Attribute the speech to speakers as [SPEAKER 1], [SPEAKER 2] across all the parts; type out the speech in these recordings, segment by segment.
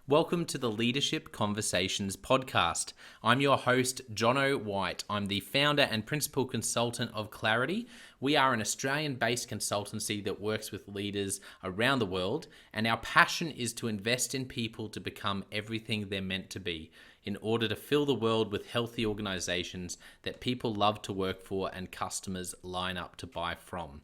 [SPEAKER 1] Welcome to the Leadership Conversations podcast. I'm your host, Jono White. I'm the founder and principal consultant of Clarity. We are an Australian-based consultancy that works with leaders around the world, and our passion is to invest in people to become everything they're meant to be in order to fill the world with healthy organizations that people love to work for and customers line up to buy from.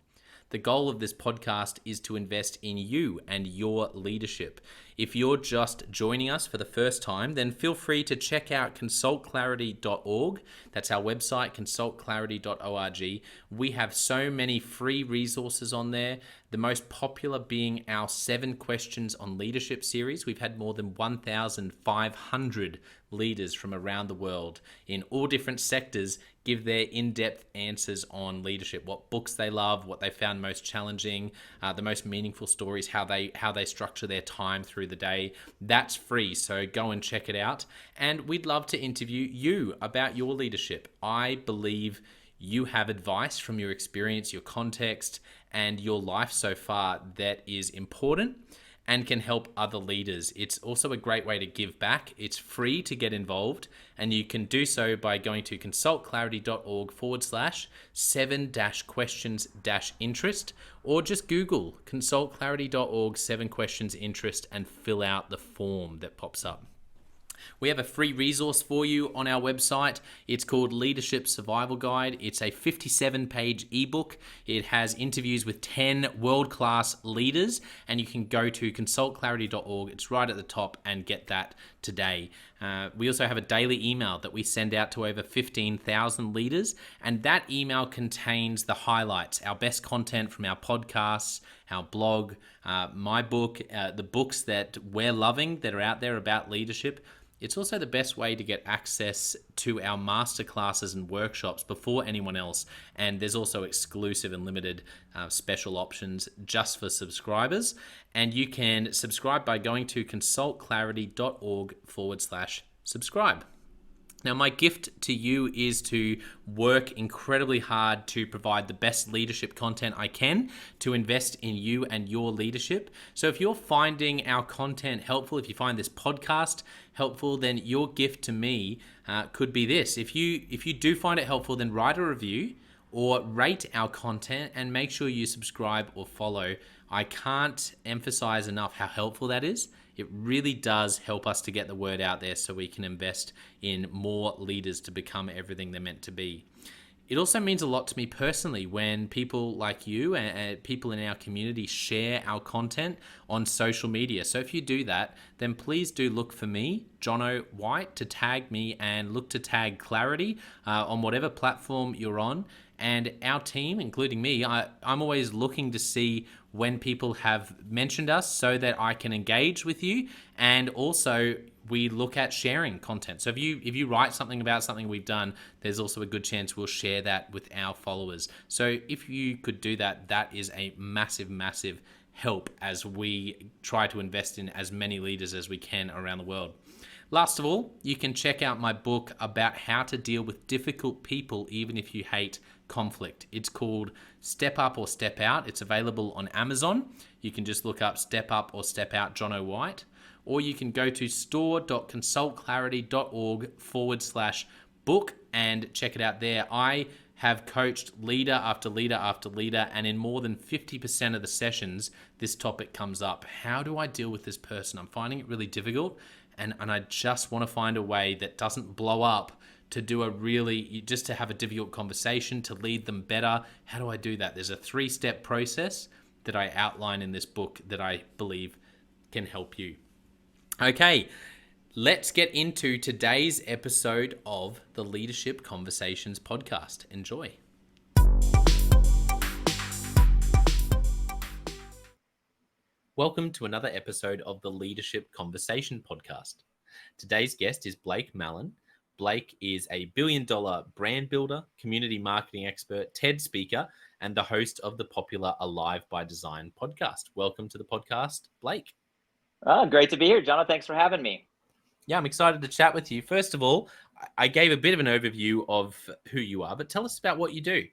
[SPEAKER 1] The goal of this podcast is to invest in you and your leadership. If you're just joining us for the first time, then feel free to check out consultclarity.org. That's our website, consultclarity.org. We have so many free resources on there, the most popular being our 7 Questions on Leadership series. We've had more than 1,500 leaders from around the world in all different sectors give their in-depth answers on leadership, what books they love, what they found most challenging, the most meaningful stories, how they structure their time through the day. That's free, so go and check it out. And we'd love to interview you about your leadership. I believe you have advice from your experience, your context, and your life so far that is important and can help other leaders. It's also a great way to give back. It's free to get involved, and you can do so by going to consultclarity.org/7-questions-interest, or just Google consultclarity.org 7 questions interest and fill out the form that pops up. We have a free resource for you on our website. It's called Leadership Survival Guide. It's a 57-page ebook. It has interviews with 10 world-class leaders, and you can go to consultclarity.org. It's right at the top, and get that today. We also have a daily email that we send out to over 15,000 leaders, and that email contains the highlights, our best content from our podcasts, our blog, my book, the books that we're loving that are out there about leadership. It's also the best way to get access to our masterclasses and workshops before anyone else. And there's also exclusive and limited special options just for subscribers. And you can subscribe by going to consultclarity.org/subscribe. Now, my gift to you is to work incredibly hard to provide the best leadership content I can to invest in you and your leadership. So if you're finding our content helpful, if you find this podcast helpful, then your gift to me could be this. If you do find it helpful, then write a review or rate our content and make sure you subscribe or follow. I can't emphasize enough how helpful that is. It really does help us to get the word out there so we can invest in more leaders to become everything they're meant to be. It also means a lot to me personally when people like you and people in our community share our content on social media. So if you do that, then please do look for me, Jono White, to tag me, and look to tag Clarity on whatever platform you're on. And our team, including me, I'm always looking to see when people have mentioned us so that I can engage with you. And also we look at sharing content. So if you write something about something we've done, there's also a good chance we'll share that with our followers. So if you could do that, that is a massive, massive help as we try to invest in as many leaders as we can around the world. Last of all, you can check out my book about how to deal with difficult people even if you hate conflict. It's called Step Up or Step Out. It's available on Amazon. You can just look up Step Up or Step Out Jono White, or you can go to store.consultclarity.org/book and check it out there. I have coached leader after leader after leader, and in more than 50% of the sessions, this topic comes up. How do I deal with this person? I'm finding it really difficult, and I just want to find a way that doesn't blow up, to just to have a difficult conversation, to lead them better. How do I do that? There's a 3-step process that I outline in this book that I believe can help you. Okay, let's get into today's episode of the Leadership Conversations podcast. Enjoy. Welcome to another episode of the Leadership Conversation podcast. Today's guest is Blake Mallen. Blake is a billion-dollar brand builder, community marketing expert, TED speaker, and the host of the popular Alive by Design podcast. Welcome to the podcast, Blake.
[SPEAKER 2] Great to be here, John. Thanks for having me.
[SPEAKER 1] Yeah, I'm excited to chat with you. First of all, I gave a bit of an overview of who you are, but tell us about what you do.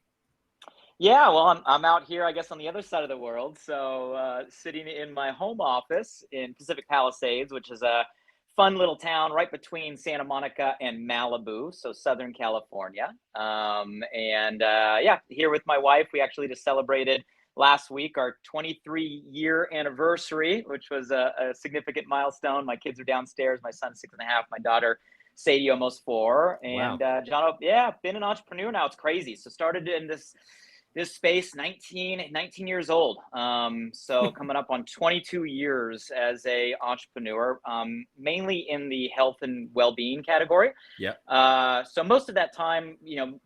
[SPEAKER 2] Yeah, well, I'm out here, I guess, on the other side of the world. So sitting in my home office in Pacific Palisades, which is a fun little town right between Santa Monica and Malibu, so Southern California. Yeah, here with my wife, we actually just celebrated last week our 23-year anniversary, which was a significant milestone. My kids are downstairs. My son's 6.5. My daughter Sadie, almost 4. And
[SPEAKER 1] Wow.
[SPEAKER 2] John, yeah, been an entrepreneur now. It's crazy. So started in this space 19 years old, so coming up on 22 years as a entrepreneur, mainly in the health and well-being category.
[SPEAKER 1] Yeah.
[SPEAKER 2] So most of that time,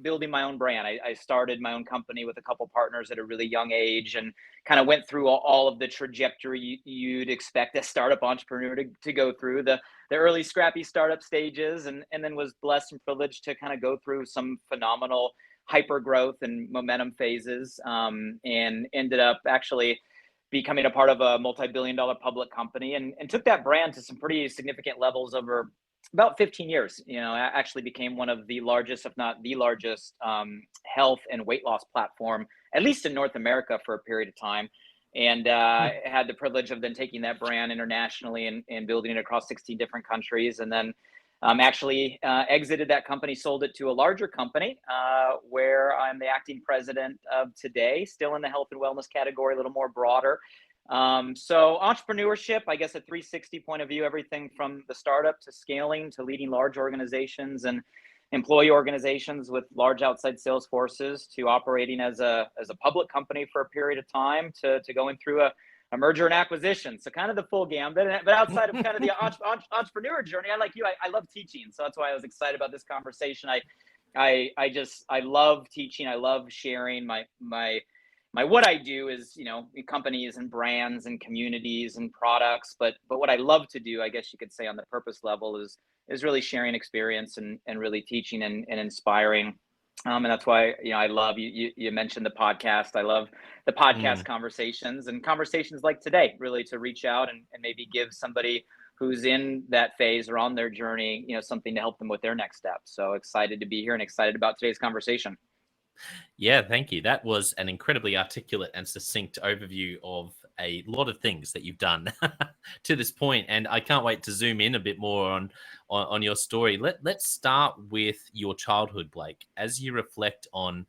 [SPEAKER 2] building my own brand. I started my own company with a couple partners at a really young age, and kind of went through all of the trajectory you'd expect a startup entrepreneur to go through, the early scrappy startup stages, and then was blessed and privileged to kind of go through some phenomenal hyper growth and momentum phases, and ended up actually becoming a part of a multi-billion-dollar public company, and took that brand to some pretty significant levels over about 15 years. I actually became one of the largest, if not the largest, health and weight loss platform, at least in North America, for a period of time. And had the privilege of then taking that brand internationally and building it across 16 different countries. And then actually exited that company, sold it to a larger company, where I'm the acting president of today, still in the health and wellness category, a little more broader. So entrepreneurship, I guess, a 360 point of view, everything from the startup to scaling to leading large organizations and employee organizations with large outside sales forces, to operating as a public company for a period of time, to going through a merger and acquisition. So kind of the full gambit. But outside of kind of the entrepreneur journey, I, like you, I love teaching. So that's why I was excited about this conversation. I love teaching. I love sharing my what I do is, companies and brands and communities and products. But what I love to do, I guess you could say, on the purpose level, is really sharing experience and really teaching and inspiring. And that's why, I love you mentioned the podcast. I love the podcast conversations, and conversations like today, really to reach out and maybe give somebody who's in that phase or on their journey, something to help them with their next step. So excited to be here and excited about today's conversation.
[SPEAKER 1] Yeah, thank you. That was an incredibly articulate and succinct overview of a lot of things that you've done to this point, and I can't wait to zoom in a bit more on your story. Let's start with your childhood, Blake. As you reflect on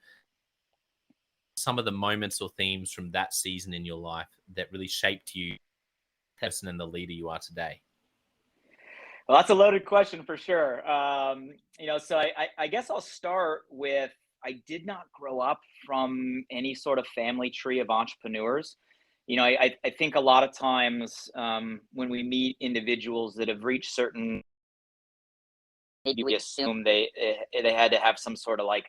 [SPEAKER 1] some of the moments or themes from that season in your life that really shaped you, the person and the leader you are today.
[SPEAKER 2] Well, that's a loaded question for sure. So I guess I'll start with, I did not grow up from any sort of family tree of entrepreneurs. I think a lot of times, when we meet individuals that have reached certain, maybe we assume they had to have some sort of like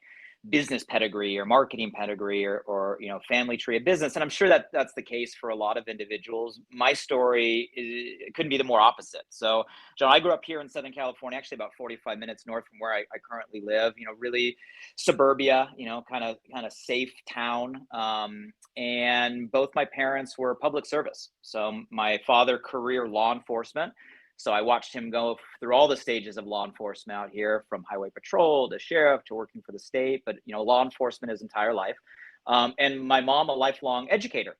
[SPEAKER 2] business pedigree or marketing pedigree or family tree of business, and I'm sure that that's the case for a lot of individuals. My story couldn't be the more opposite. So, John, I grew up here in Southern California, actually about 45 minutes north from where I currently live. Really suburbia, kind of safe town. And both my parents were public service. So my father, career law enforcement. So I watched him go through all the stages of law enforcement out here, from highway patrol to sheriff to working for the state, but law enforcement his entire life. And my mom, a lifelong educator.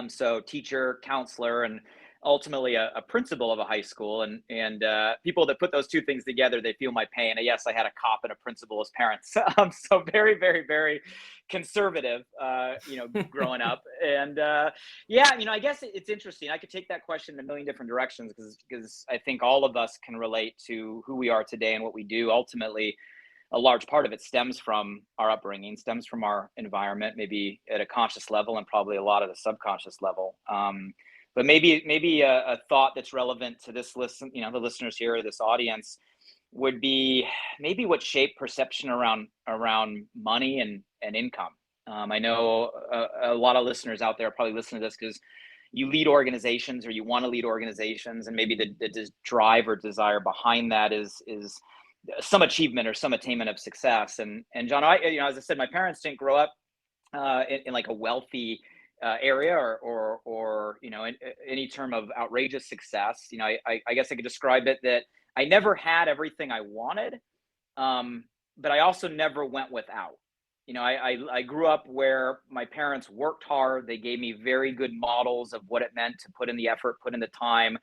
[SPEAKER 2] So teacher, counselor, and ultimately a principal of a high school. And people that put those two things together, they feel my pain. And yes, I had a cop and a principal as parents. So very, very, very conservative, growing up. And yeah, I guess it's interesting. I could take that question in a million different directions, because I think all of us can relate to who we are today and what we do. Ultimately, a large part of it stems from our upbringing, stems from our environment, maybe at a conscious level and probably a lot of the subconscious level. But maybe a thought that's relevant to this listen, the listeners here, or this audience, would be maybe what shaped perception around money and income. I know a lot of listeners out there probably listen to this because you lead organizations, or you want to lead organizations, and maybe the drive or desire behind that is some achievement or some attainment of success. And John, as I said, my parents didn't grow up in like a wealthy area or in any term of outrageous success. I guess I could describe it that I never had everything I wanted, but I also never went without. I grew up where my parents worked hard. They gave me very good models of what it meant to put in the effort, put in the time.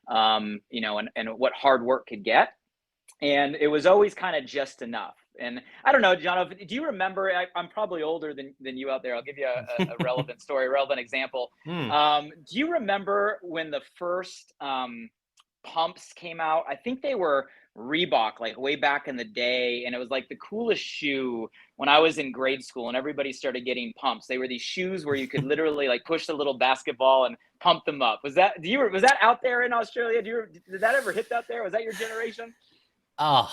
[SPEAKER 2] you know, and what hard work could get. And it was always kind of just enough. And I don't know, John, do you remember? I'm probably older than you out there. I'll give you a relevant story, a relevant example.
[SPEAKER 1] Hmm.
[SPEAKER 2] Do you remember when the first pumps came out? I think they were Reebok, like way back in the day, and it was like the coolest shoe when I was in grade school, and everybody started getting pumps. They were these shoes where you could literally like push the little basketball and pump them up. Was that out there in Australia? Did that ever hit out there? Was that your generation?
[SPEAKER 1] Oh,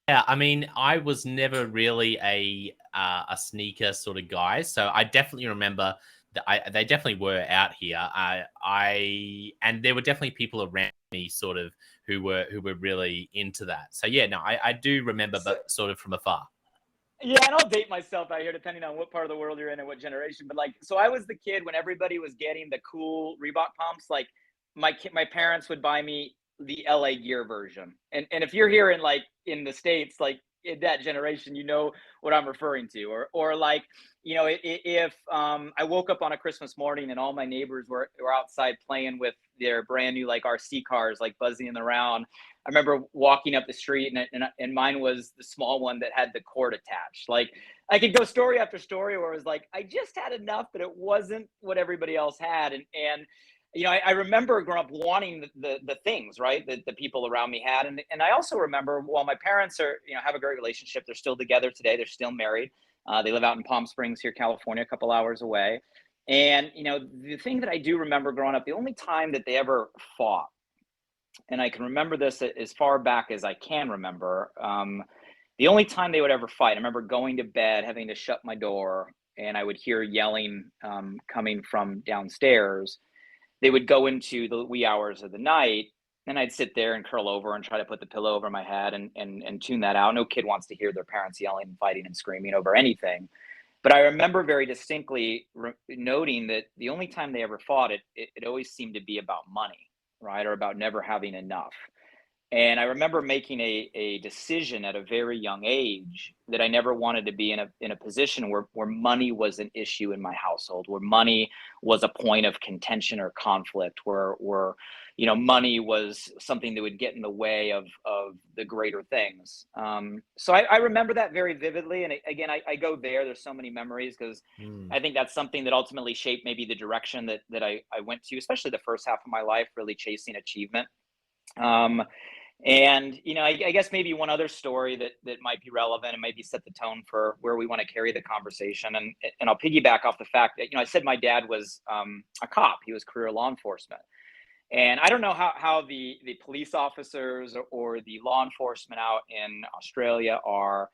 [SPEAKER 1] yeah. I mean, I was never really a sneaker sort of guy, so I definitely remember that they definitely were out here. And there were definitely people around me sort of who were really into that. So yeah, no, I do remember,
[SPEAKER 2] So,
[SPEAKER 1] but sort of from afar.
[SPEAKER 2] yeah, and I'll date myself out here depending on what part of the world you're in and what generation. But like, so I was the kid when everybody was getting the cool Reebok pumps. Like, my parents would buy me the LA Gear version. And if you're here in like in the States, like in that generation, you know what I'm referring to. Or like, you know, if I woke up on a Christmas morning and all my neighbors were outside playing with their brand new like RC cars, like buzzing around. I remember walking up the street and mine was the small one that had the cord attached. Like I could go story after story where it was like I just had enough, but it wasn't what everybody else had. And you know, I remember growing up wanting the things, right, that the people around me had. And I also remember, while my parents are, you know, have a great relationship, they're still together today. They're still married. They live out in Palm Springs here, California, a couple hours away. And, you know, the thing that I do remember growing up, the only time that they ever fought, and I can remember this as far back as I can remember, the only time they would ever fight, I remember going to bed, having to shut my door, and I would hear yelling coming from downstairs. They would go into the wee hours of the night, and I'd sit there and curl over and try to put the pillow over my head and tune that out. No kid wants to hear their parents yelling and fighting and screaming over anything. But I remember very distinctly noting that the only time they ever fought, it always seemed to be about money, right? Or about never having enough. And I remember making a decision at a very young age that I never wanted to be in a position where money was an issue in my household, where money was a point of contention or conflict, where you know money was something that would get in the way of the greater things. So I remember that very vividly. And again, I go there. There's so many memories because
[SPEAKER 1] Hmm.
[SPEAKER 2] I think that's something that ultimately shaped maybe the direction that I went to, especially the first half of my life, really chasing achievement. Um, and you know, I guess maybe one other story that might be relevant and maybe set the tone for where we want to carry the conversation. And I'll piggyback off the fact that, you know, I said my dad was a cop. He was career law enforcement. And I don't know how the police officers or the law enforcement out in Australia are,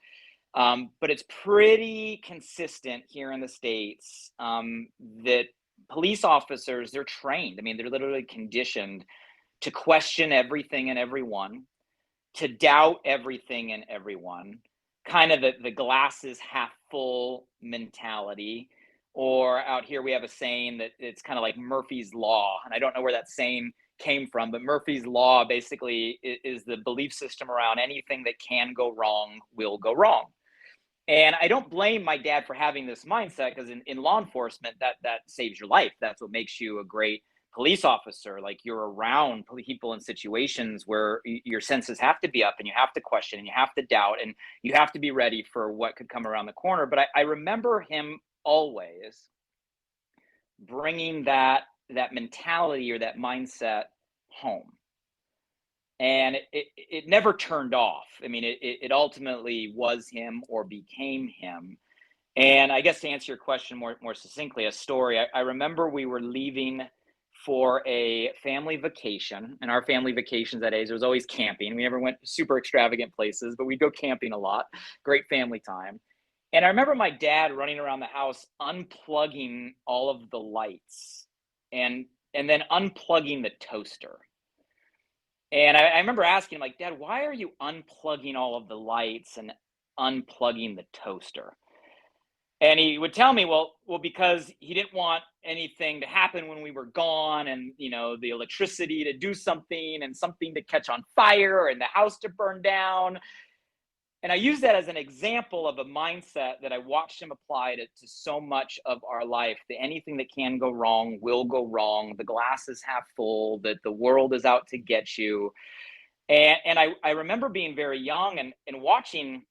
[SPEAKER 2] but it's pretty consistent here in the States, that police officers, they're trained. I mean, they're literally conditioned to question everything and everyone, to doubt everything and everyone, kind of the glass is half full mentality. Or out here, we have a saying that it's kind of like Murphy's Law. And I don't know where that saying came from, but Murphy's Law basically is the belief system around anything that can go wrong will go wrong. And I don't blame my dad for having this mindset because in law enforcement, that saves your life. That's what makes you a great police officer. Like you're around people in situations where your senses have to be up and you have to question and you have to doubt and you have to be ready for what could come around the corner. But I remember him always bringing that mentality or that mindset home. And it never turned off. I mean, it ultimately was him or became him. And I guess to answer your question more succinctly, a story. I remember we were leaving for a family vacation, and our family vacations that age, there was always camping. We never went super extravagant places, but we'd go camping a lot. Great family time. And I remember my dad running around the house, unplugging all of the lights and then unplugging the toaster. And I remember asking him, like, Dad, why are you unplugging all of the lights and unplugging the toaster? And he would tell me, well, because he didn't want anything to happen when we were gone, and you know, the electricity to do something and something to catch on fire and the house to burn down. And I use that as an example of a mindset that I watched him apply to so much of our life, that anything that can go wrong will go wrong. The glass is half full, that the world is out to get you. And I remember being very young and watching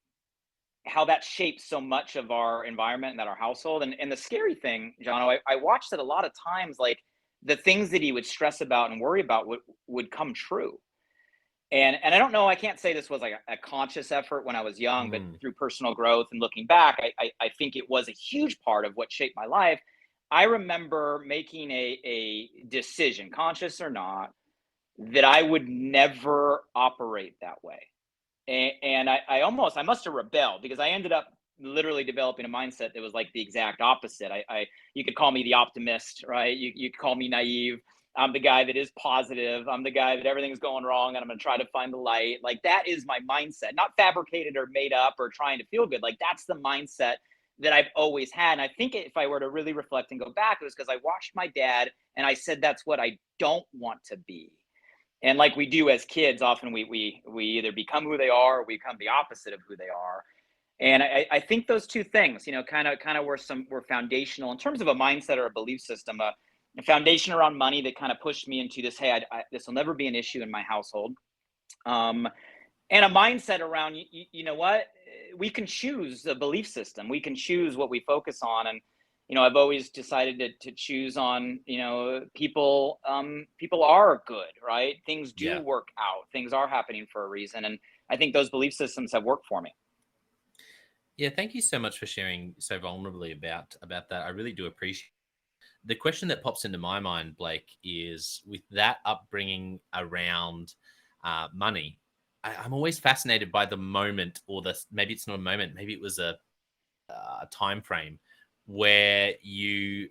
[SPEAKER 2] how that shapes so much of our environment and that our household. And the scary thing, John, I watched it a lot of times, like the things that he would stress about and worry about would come true. And I don't know, I can't say this was like a conscious effort when I was young, but through personal growth and looking back, I think it was a huge part of what shaped my life. I remember making a decision, conscious or not, that I would never operate that way. And I must have rebelled, because I ended up literally developing a mindset that was like the exact opposite. You could call me the optimist, right? You could call me naive. I'm the guy that is positive. I'm the guy that everything's going wrong and I'm going to try to find the light. Like, that is my mindset, not fabricated or made up or trying to feel good. Like, that's the mindset that I've always had. And I think if I were to really reflect and go back, it was because I watched my dad and I said, that's what I don't want to be. And like we do as kids, often we either become who they are or we become the opposite of who they are. And I think those two things, kind of were foundational in terms of a mindset or a belief system, a foundation around money that kind of pushed me into this. Hey, this will never be an issue in my household. And a mindset around, you know what, we can choose a belief system. We can choose what we focus on. And, I've always decided to choose on, people are good, right? Things do
[SPEAKER 1] Yeah.
[SPEAKER 2] work out. Things are happening for a reason. And I think those belief systems have worked for me.
[SPEAKER 1] Yeah, thank you so much for sharing so vulnerably about that. I really do appreciate. The question that pops into my mind, Blake, is with that upbringing around money. I'm always fascinated by the moment, or maybe it's not a moment, maybe it was a time frame where you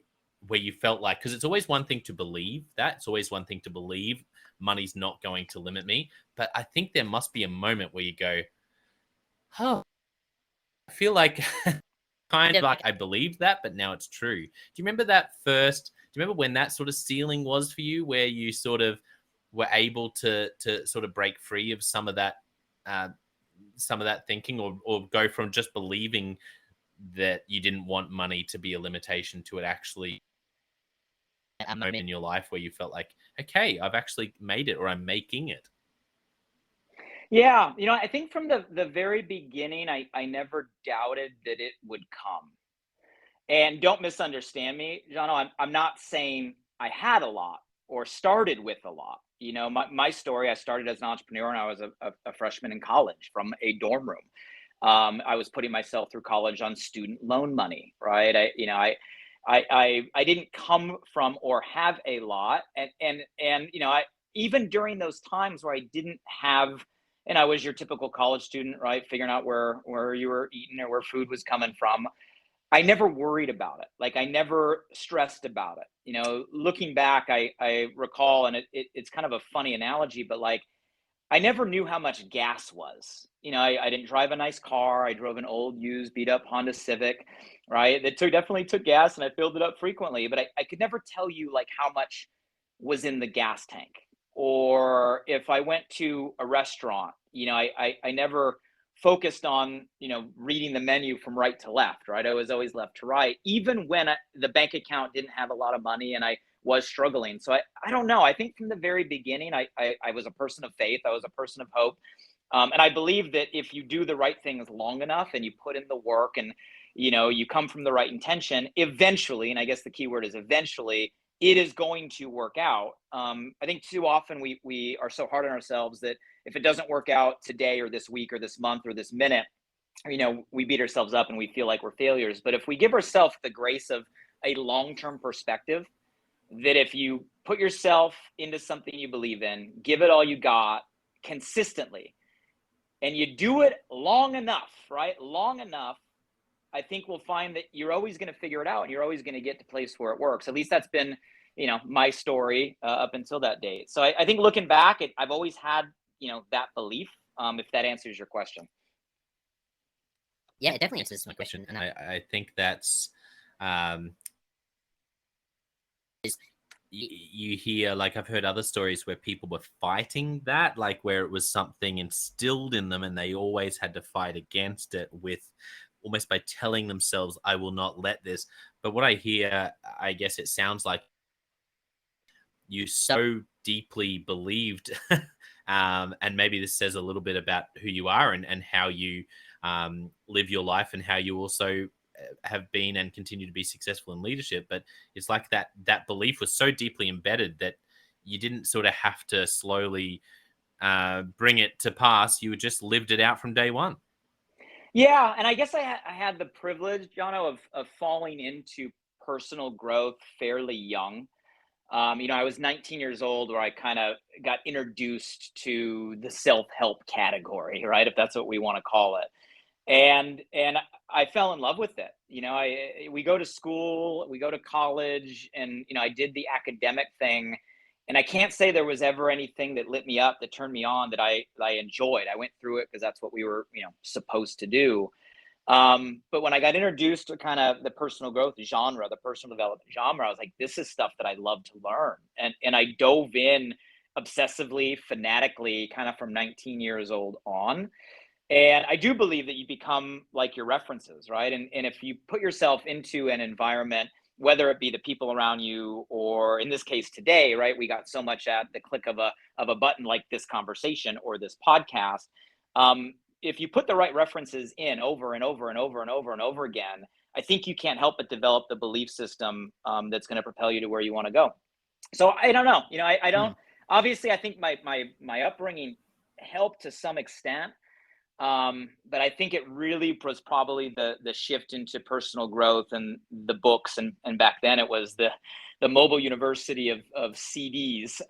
[SPEAKER 1] felt like, because it's always one thing to believe that, it's always one thing to believe money's not going to limit me, but I think there must be a moment where you go, oh, I feel like kind of like I believed that, but now it's true. Do you remember that first? Do you remember when that sort of ceiling was for you, where you sort of were able to sort of break free of uh, some of that thinking, or go from just believing that you didn't want money to be a limitation to it actually a moment in your life where you felt like, okay, I've actually made it, or I'm making it?
[SPEAKER 2] Yeah, I think from the very beginning, I never doubted that it would come. And don't misunderstand me, John. I'm not saying I had a lot or started with a lot. My story, I started as an entrepreneur when I was a freshman in college from a dorm room. I was putting myself through college on student loan money, right? I didn't come from or have a lot, and I, even during those times where I didn't have, and I was your typical college student, right, figuring out where you were eating or where food was coming from. I never worried about it. Like, I never stressed about it. Looking back, I recall, and it's kind of a funny analogy, but like, I never knew how much gas was. I didn't drive a nice car. I drove an old, used, beat up Honda Civic, right? That definitely took gas, and I filled it up frequently. But I could never tell you like how much was in the gas tank, or if I went to a restaurant. I never focused on reading the menu from right to left, right? I was always left to right, even when the bank account didn't have a lot of money and I was struggling. So I don't know. I think from the very beginning, I was a person of faith. I was a person of hope. And I believe that if you do the right things long enough and you put in the work, and you come from the right intention, eventually, and I guess the key word is eventually, it is going to work out. I think too often we are so hard on ourselves that if it doesn't work out today or this week or this month or this minute, we beat ourselves up and we feel like we're failures. But if we give ourselves the grace of a long-term perspective, that if you put yourself into something you believe in, give it all you got consistently, and you do it long enough, right? Long enough, I think we'll find that you're always going to figure it out, and you're always going to get to a place where it works. At least that's been, my story up until that date. So I think looking back, I've always had, that belief, if that answers your question.
[SPEAKER 3] Yeah, it definitely answers my question. And
[SPEAKER 1] I think that's you hear, like, I've heard other stories where people were fighting that, like where it was something instilled in them and they always had to fight against it with almost by telling themselves, I will not let this. But what I hear, I guess it sounds like you so deeply believed, and maybe this says a little bit about who you are and how you live your life and how you also have been and continue to be successful in leadership. But it's like that belief was so deeply embedded that you didn't sort of have to slowly bring it to pass. You just lived it out from day one.
[SPEAKER 2] Yeah, and I guess I had the privilege, Jono, of falling into personal growth fairly young. I was 19 years old where I kind of got introduced to the self-help category, right? If that's what we want to call it. And I fell in love with it. We go to school, we go to college, and I did the academic thing. And I can't say there was ever anything that lit me up, that turned me on, that I enjoyed. I went through it because that's what we were, supposed to do. But when I got introduced to kind of the personal growth genre, the personal development genre, I was like, this is stuff that I love to learn. And I dove in obsessively, fanatically, kind of from 19 years old on. And I do believe that you become like your references, right? And if you put yourself into an environment, whether it be the people around you, or in this case today, right? We got so much at the click of a button, like this conversation or this podcast. If you put the right references in over and over and over and over and over again, I think you can't help but develop the belief system that's going to propel you to where you want to go. So I don't know. I
[SPEAKER 1] Hmm.
[SPEAKER 2] don't. Obviously, I think my upbringing helped to some extent, but I think it really was probably the shift into personal growth and the books, and back then it was the mobile university of CDs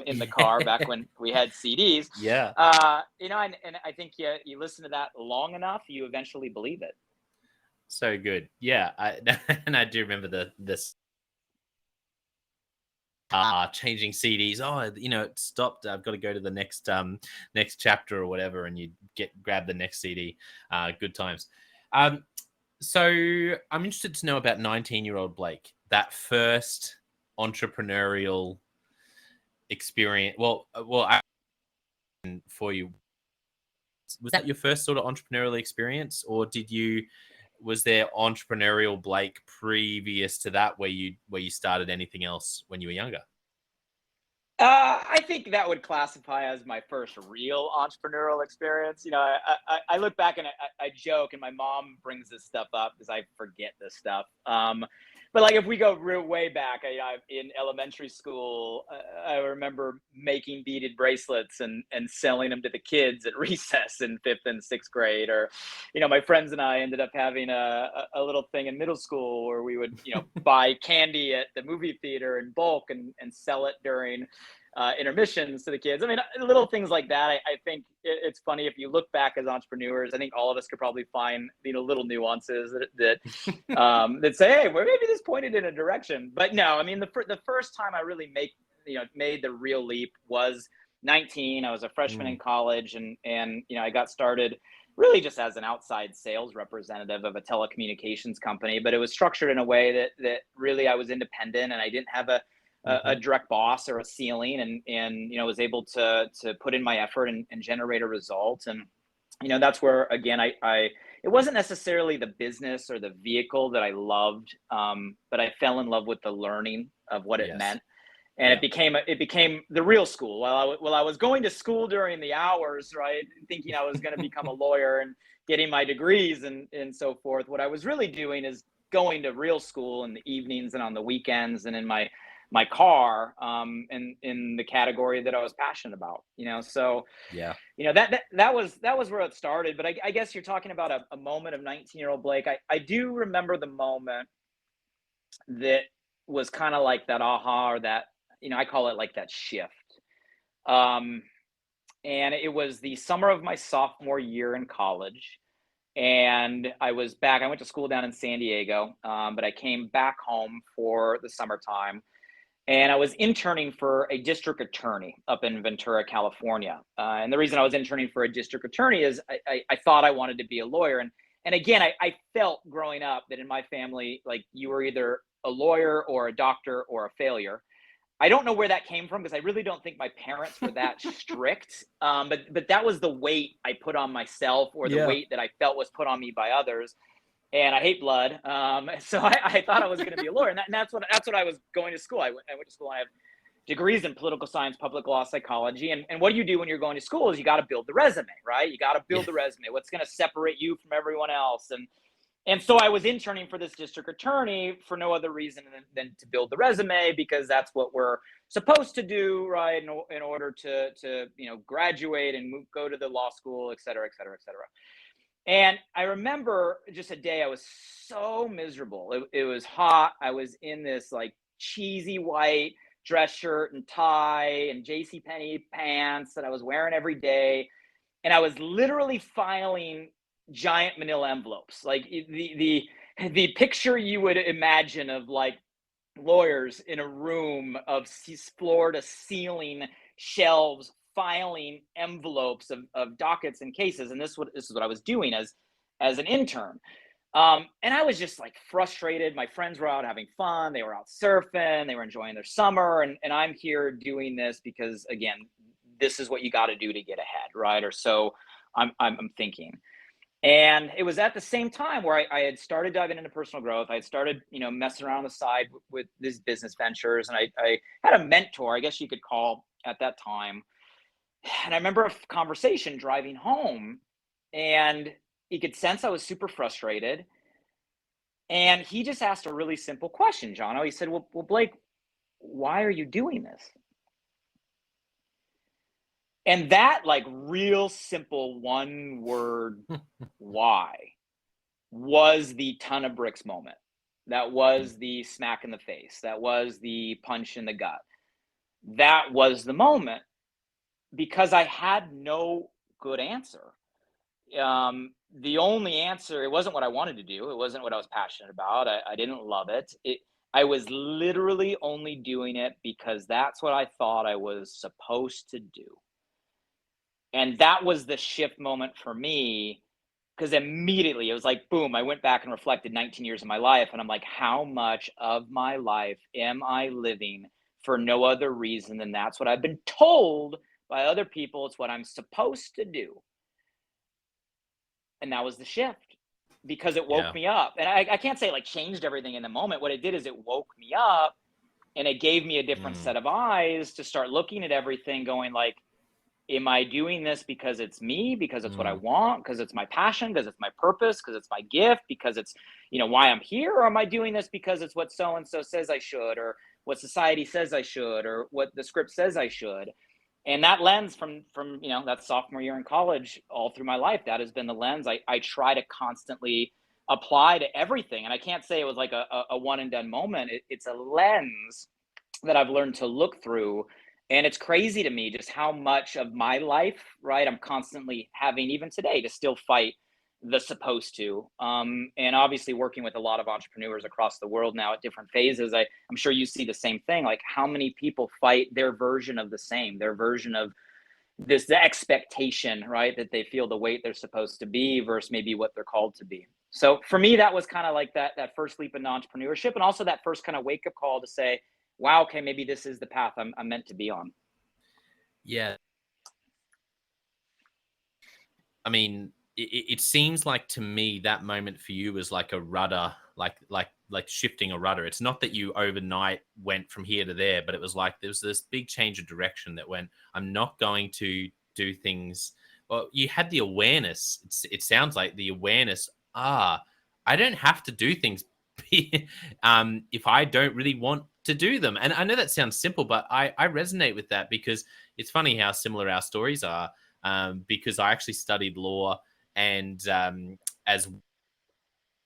[SPEAKER 2] in the car back when we had CDs.
[SPEAKER 1] Yeah.
[SPEAKER 2] And I think you listen to that long enough, you eventually believe it.
[SPEAKER 1] So good. Yeah. And I do remember this changing CDs. Oh, it stopped. I've got to go to the next chapter or whatever, and you grab the next CD. Good times. So I'm interested to know about 19-year-old Blake. That first entrepreneurial experience. For you, was that your first sort of entrepreneurial experience, or was there entrepreneurial Blake previous to that, where you started anything else when you were younger?
[SPEAKER 2] I think that would classify as my first real entrepreneurial experience. I look back and I joke, and my mom brings this stuff up because I forget this stuff. But like if we go real way back, in elementary school, I remember making beaded bracelets and selling them to the kids at recess in fifth and sixth grade. Or, my friends and I ended up having a little thing in middle school where we would, buy candy at the movie theater in bulk and sell it during intermissions to the kids. I mean, little things like that. I think it's funny if you look back as entrepreneurs. I think all of us could probably find little nuances that say, hey, well, maybe this pointed in a direction. But no, I mean, the first time I really made the real leap was 19. I was a freshman in college, and I got started really just as an outside sales representative of a telecommunications company. But it was structured in a way that really I was independent, and I didn't have a direct boss or a ceiling, and was able to put in my effort and generate a result. And that's where, again, I it wasn't necessarily the business or the vehicle that I loved, but I fell in love with the learning of what it
[SPEAKER 1] Yes.
[SPEAKER 2] meant. And
[SPEAKER 1] Yeah.
[SPEAKER 2] it became the real school. While I was going to school during the hours, right, thinking I was going to become a lawyer and getting my degrees and so forth, what I was really doing is going to real school in the evenings and on the weekends, and in my car, in the category that I was passionate about. So
[SPEAKER 1] Yeah.
[SPEAKER 2] that was where it started. But I guess you're talking about a moment of 19-year-old Blake. I do remember the moment that was kind of like that aha, or that, I call it like that shift. Um, and it was the summer of my sophomore year in college. And I went to school down in San Diego, but I came back home for the summertime, and I was interning for a district attorney up in Ventura, California. And the reason I was interning for a district attorney is I thought I wanted to be a lawyer. And again, I felt growing up that in my family, like, you were either a lawyer or a doctor or a failure. I don't know where that came from because I really don't think my parents were that strict. But that was the weight I put on myself, or the
[SPEAKER 1] Yeah.
[SPEAKER 2] weight that I felt was put on me by others. And I hate blood. So I thought I was going to be a lawyer, and that's what I was going to school. I went to school. And I have degrees in political science, public law, psychology. And what do you do when you're going to school is you got to build the resume, right? You got to build
[SPEAKER 1] Yeah.
[SPEAKER 2] the resume. What's going to separate you from everyone else? And so I was interning for this district attorney for no other reason than to build the resume, because that's what we're supposed to do, right? In order to graduate and go to the law school, et cetera, et cetera, et cetera. And I remember just a day I was so miserable. It was hot. I was in this like cheesy white dress shirt and tie and JCPenney pants that I was wearing every day. And I was literally filing giant manila envelopes. Like the picture you would imagine of like lawyers in a room of floor to ceiling shelves filing envelopes of dockets and cases. And this is what I was doing as an intern. And I was just like frustrated. My friends were out having fun. They were out surfing. They were enjoying their summer. And I'm here doing this because, again, this is what you got to do to get ahead, right? Or so I'm thinking. And it was at the same time where I had started diving into personal growth. I had started, messing around on the side with these business ventures. And I had a mentor, I guess you could call, at that time. And I remember a conversation driving home, and he could sense I was super frustrated. And he just asked a really simple question, Jono. He said, well, Blake, why are you doing this? And that like real simple one word, why, was the ton of bricks moment. That was the smack in the face. That was the punch in the gut. That was the moment, because I had no good answer. The only answer, it wasn't what I wanted to do. It wasn't what I was passionate about. I didn't love it. I was literally only doing it because that's what I thought I was supposed to do. And that was the shift moment for me, because immediately it was like, boom, I went back and reflected 19 years of my life. And I'm like, how much of my life am I living for no other reason than that's what I've been told by other people? It's what I'm supposed to do. And that was the shift, because it woke me up. And I can't say it like changed everything in the moment. What it did is it woke me up, and it gave me a different set of eyes to start looking at everything, going like, am I doing this because it's me, because it's what I want, because it's my passion, because it's my purpose, because it's my gift, because it's, why I'm here? Or am I doing this because it's what so-and-so says I should, or what society says I should, or what the script says I should? And that lens from that sophomore year in college all through my life, that has been the lens I try to constantly apply to everything. And I can't say it was like a one and done moment. It's a lens that I've learned to look through. And it's crazy to me just how much of my life, right, I'm constantly having, even today, to still fight the supposed to. And obviously working with a lot of entrepreneurs across the world now at different phases, I'm sure you see the same thing, like how many people fight their version of the same, their version of the expectation, right, that they feel the weight they're supposed to be versus maybe what they're called to be. So for me, that was kind of like that first leap into entrepreneurship, and also that first kind of wake up call to say, wow, okay, maybe this is the path I'm meant to be on.
[SPEAKER 1] Yeah. I mean, it seems like to me that moment for you was like a rudder, like shifting a rudder. It's not that you overnight went from here to there, but it was like there was this big change of direction that went, I'm not going to do things. Well, you had the awareness. It sounds like the awareness, I don't have to do things if I don't really want to do them. And I know that sounds simple, but I resonate with that, because it's funny how similar our stories are, because I actually studied law, and as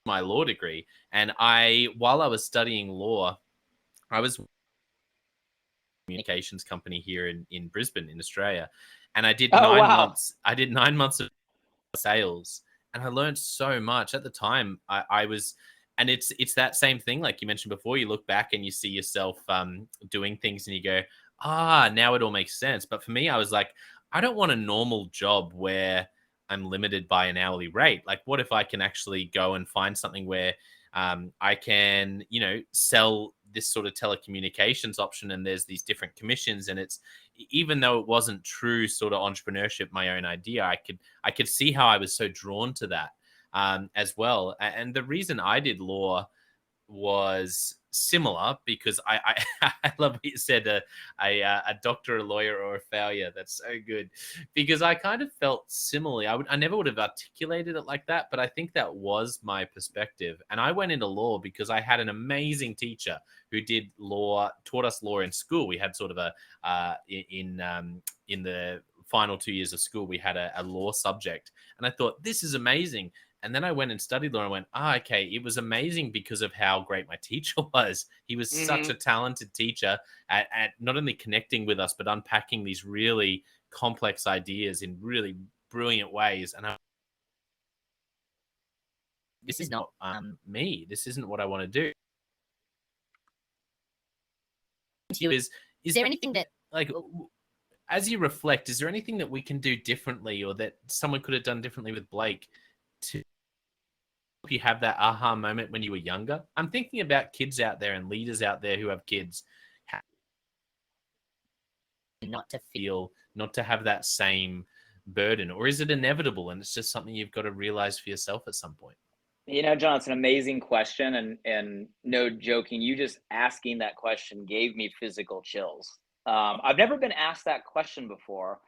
[SPEAKER 1] my law degree. And while I was studying law, I was communications company here in Brisbane, in Australia. And I did 9 months. I did 9 months of sales, and I learned so much at the time. I was, and it's that same thing, like you mentioned before. You look back and you see yourself doing things, and you go, now it all makes sense. But for me, I was like, I don't want a normal job where I'm limited by an hourly rate. Like, what if I can actually go and find something where I can, sell this sort of telecommunications option, and there's these different commissions, and it's, even though it wasn't true sort of entrepreneurship, my own idea, I could see how I was so drawn to that as well. And the reason I did law was similar, because I love what you said, a doctor, a lawyer, or a failure. That's so good, because I kind of felt similarly. I never would have articulated it like that, but I think that was my perspective. And I went into law because I had an amazing teacher who did law, taught us law in school. We had sort of a in the final 2 years of school, we had a law subject, and I thought, this is amazing. And then I went and studied law and went, okay, it was amazing because of how great my teacher was. He was such a talented teacher at not only connecting with us, but unpacking these really complex ideas in really brilliant ways. And this is not me. This isn't what I want to do. Is there anything that, like, as you reflect, is there anything that we can do differently, or that someone could have done differently with Blake to help you have that aha moment when you were younger? I'm thinking about kids out there and leaders out there who have kids, not to have that same burden, or is it inevitable and it's just something you've got to realize for yourself at some point?
[SPEAKER 2] You know, John, it's an amazing question, and no joking, you just asking that question gave me physical chills. I've never been asked that question before,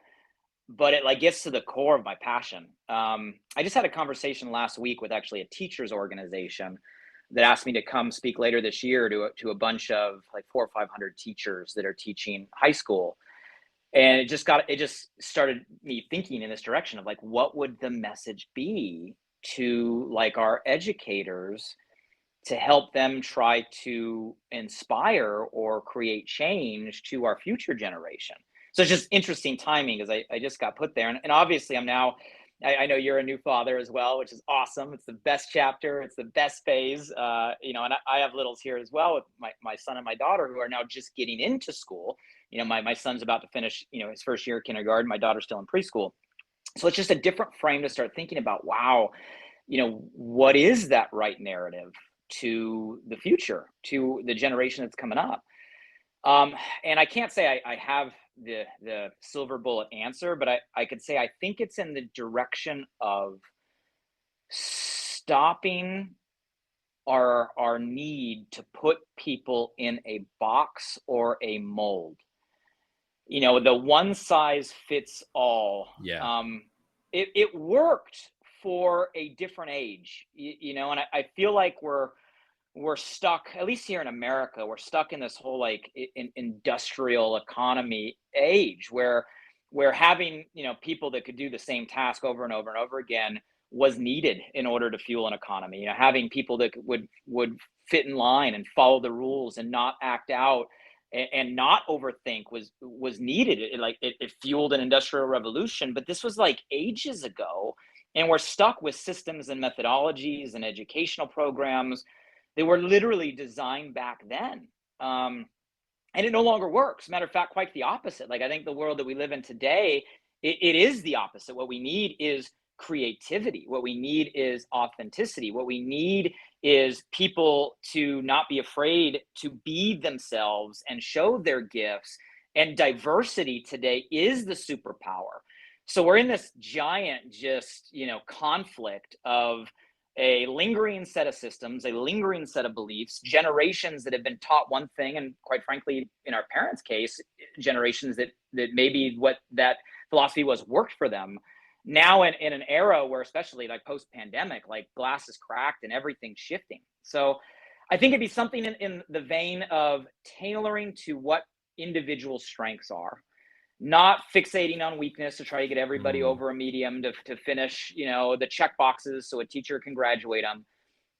[SPEAKER 2] but it like gets to the core of my passion. I just had a conversation last week with actually a teachers organization that asked me to come speak later this year to a bunch of like 400 or 500 teachers that are teaching high school. And it just started me thinking in this direction of like, what would the message be to like our educators to help them try to inspire or create change to our future generation? So it's just interesting timing, because I just got put there. And obviously I'm now, I know you're a new father as well, which is awesome. It's the best chapter. It's the best phase. You know, and I have littles here as well with my son and my daughter, who are now just getting into school. You know, my son's about to finish, you know, his first year of kindergarten. My daughter's still in preschool. So it's just a different frame to start thinking about, wow, you know, what is that right narrative to the future, to the generation that's coming up? And I can't say I have the silver bullet answer, but I could say I think it's in the direction of stopping our need to put people in a box or a mold. You know, the one size fits all.
[SPEAKER 1] Yeah.
[SPEAKER 2] It worked for a different age, you know, and I feel like we're stuck, at least here in America, we're stuck in this whole like industrial economy age where having, you know, people that could do the same task over and over and over again was needed in order to fuel an economy. You know, having people that would fit in line and follow the rules and not act out and not overthink was needed. It fueled an industrial revolution, but this was like ages ago, and we're stuck with systems and methodologies and educational programs they were literally designed back then. And it no longer works. Matter of fact, quite the opposite. Like, I think the world that we live in today, it is the opposite. What we need is creativity. What we need is authenticity. What we need is people to not be afraid to be themselves and show their gifts. And diversity today is the superpower. So we're in this giant, just, you know, conflict of a lingering set of systems, a lingering set of beliefs, generations that have been taught one thing, and quite frankly, in our parents' case, generations that maybe what that philosophy was worked for them. Now in an era where, especially like post-pandemic, like glass is cracked and everything's shifting. So I think it'd be something in the vein of tailoring to what individual strengths are, not fixating on weakness to try to get everybody over a medium to finish, you know, the check boxes so a teacher can graduate them,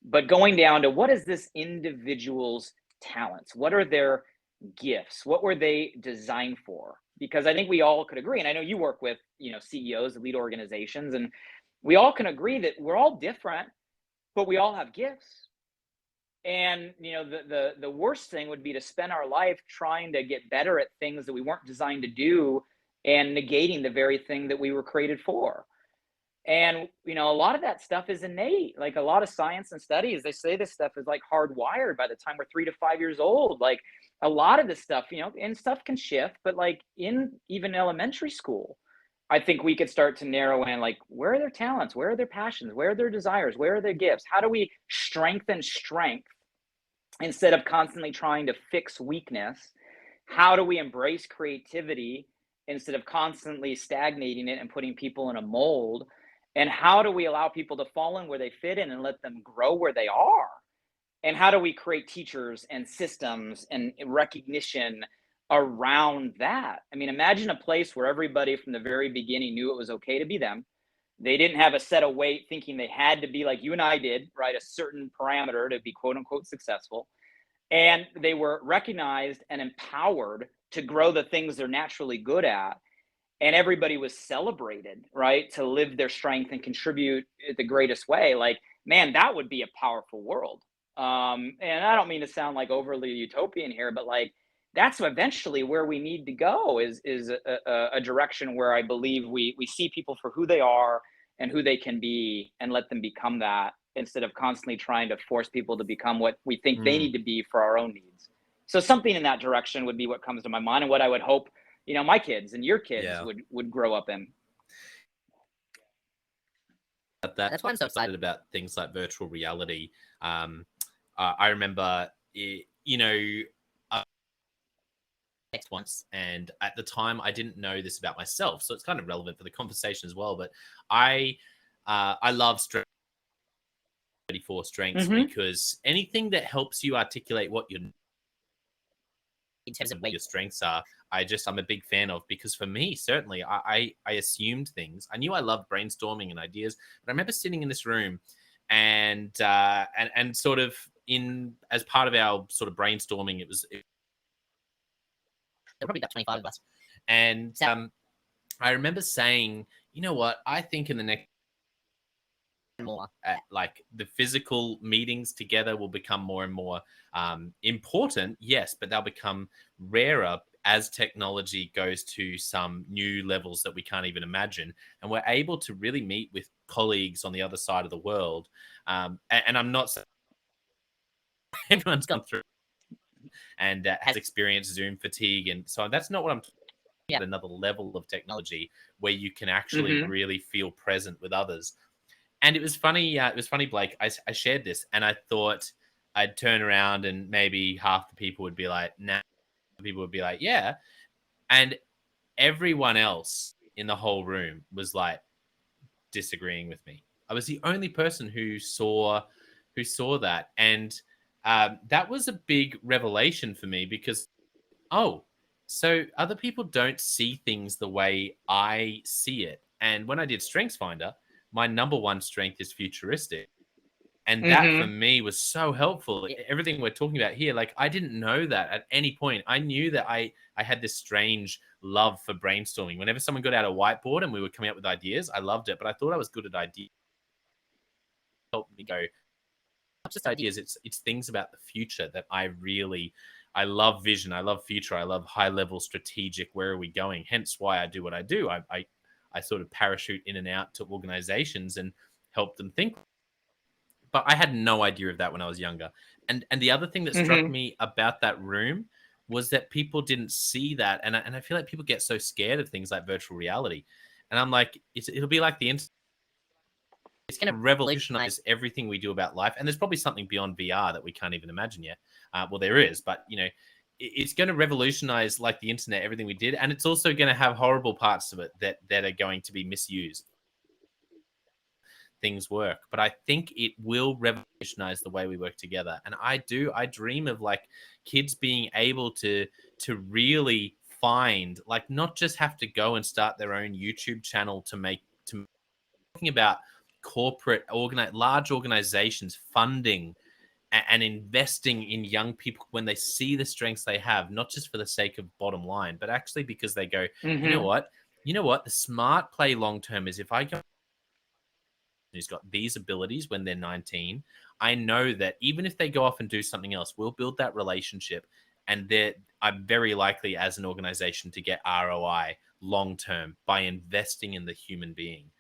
[SPEAKER 2] but going down to what is this individual's talents? What are their gifts? What were they designed for? Because I think we all could agree, and I know you work with, you know, CEOs that lead organizations, and we all can agree that we're all different, but we all have gifts. And, you know, the worst thing would be to spend our life trying to get better at things that we weren't designed to do and negating the very thing that we were created for. And, a lot of that stuff is innate. Like a lot of science and studies, they say this stuff is like hardwired by the time we're 3 to 5 years old. Like a lot of this stuff, and stuff can shift, but like in even elementary school, I think we could start to narrow in like where are their talents, where are their passions, where are their desires, where are their gifts? How do we strengthen strength instead of constantly trying to fix weakness? How do we embrace creativity instead of constantly stagnating it and putting people in a mold? And how do we allow people to fall in where they fit in and let them grow where they are? And how do we create teachers and systems and recognition around that? I mean, imagine a place where everybody from the very beginning knew it was okay to be them. They didn't have a set of weight thinking they had to be like you and I did, right? A certain parameter to be quote unquote successful. And they were recognized and empowered to grow the things they're naturally good at. And everybody was celebrated, right? To live their strength and contribute the greatest way. Like, man, that would be a powerful world. And I don't mean to sound like overly utopian here, but like that's eventually where we need to go is a direction where I believe we see people for who they are and who they can be and let them become that instead of constantly trying to force people to become what we think they need to be for our own needs. So something in that direction would be what comes to my mind and what I would hope, my kids and your kids would grow up in.
[SPEAKER 1] That's why I'm so excited about things like virtual reality. I remember, next once, and at the time I didn't know this about myself, so it's kind of relevant for the conversation as well. But I love strength, 34 strengths, because anything that helps you articulate what you're in terms of where your strengths are, I'm a big fan of, because for me, certainly, I assumed things. I knew I loved brainstorming and ideas, but I remember sitting in this room and sort of as part of our sort of brainstorming, there were probably about 25 of us. And I remember saying, you know what, I think in the next more like the physical meetings together will become more and more important, yes, but they'll become rarer as technology goes to some new levels that we can't even imagine, and we're able to really meet with colleagues on the other side of the world. And I'm not saying everyone's gone through and has experienced Zoom fatigue, and so that's not what I'm talking about. Another level of technology where you can actually really feel present with others. And it was funny. Blake. I shared this, and I thought I'd turn around and maybe half the people would be like, "Nah." People would be like, "Yeah," and everyone else in the whole room was like disagreeing with me. I was the only person who saw that, and that was a big revelation for me, because so other people don't see things the way I see it. And when I did StrengthsFinder, my number one strength is futuristic. And that for me was so helpful. Everything we're talking about here, like I didn't know that at any point. I knew that I had this strange love for brainstorming. Whenever someone got out a whiteboard and we were coming up with ideas, I loved it. But I thought I was good at ideas. Helped me go, not just ideas, it's things about the future that I love vision. I love future. I love high level strategic. Where are we going? Hence why I do what I do. I sort of parachute in and out to organizations and help them think. But I had no idea of that when I was younger. And the other thing that struck me about that room was that people didn't see that. And I feel like people get so scared of things like virtual reality. And I'm like, it'll be like the internet. It's going to revolutionize everything we do about life. And there's probably something beyond VR that we can't even imagine yet. Well, there is, but it's going to revolutionize like the internet, everything we did. And it's also going to have horrible parts of it that are going to be misused. Things work, but I think it will revolutionize the way we work together. And I dream of like kids being able to really find, like, not just have to go and start their own YouTube channel talking about corporate large organizations funding and investing in young people when they see the strengths they have, not just for the sake of bottom line, but actually because they go, you know what, the smart play long term is if I go who's got these abilities when they're 19, I know that even if they go off and do something else, we'll build that relationship, and I'm very likely as an organization to get ROI long term by investing in the human being.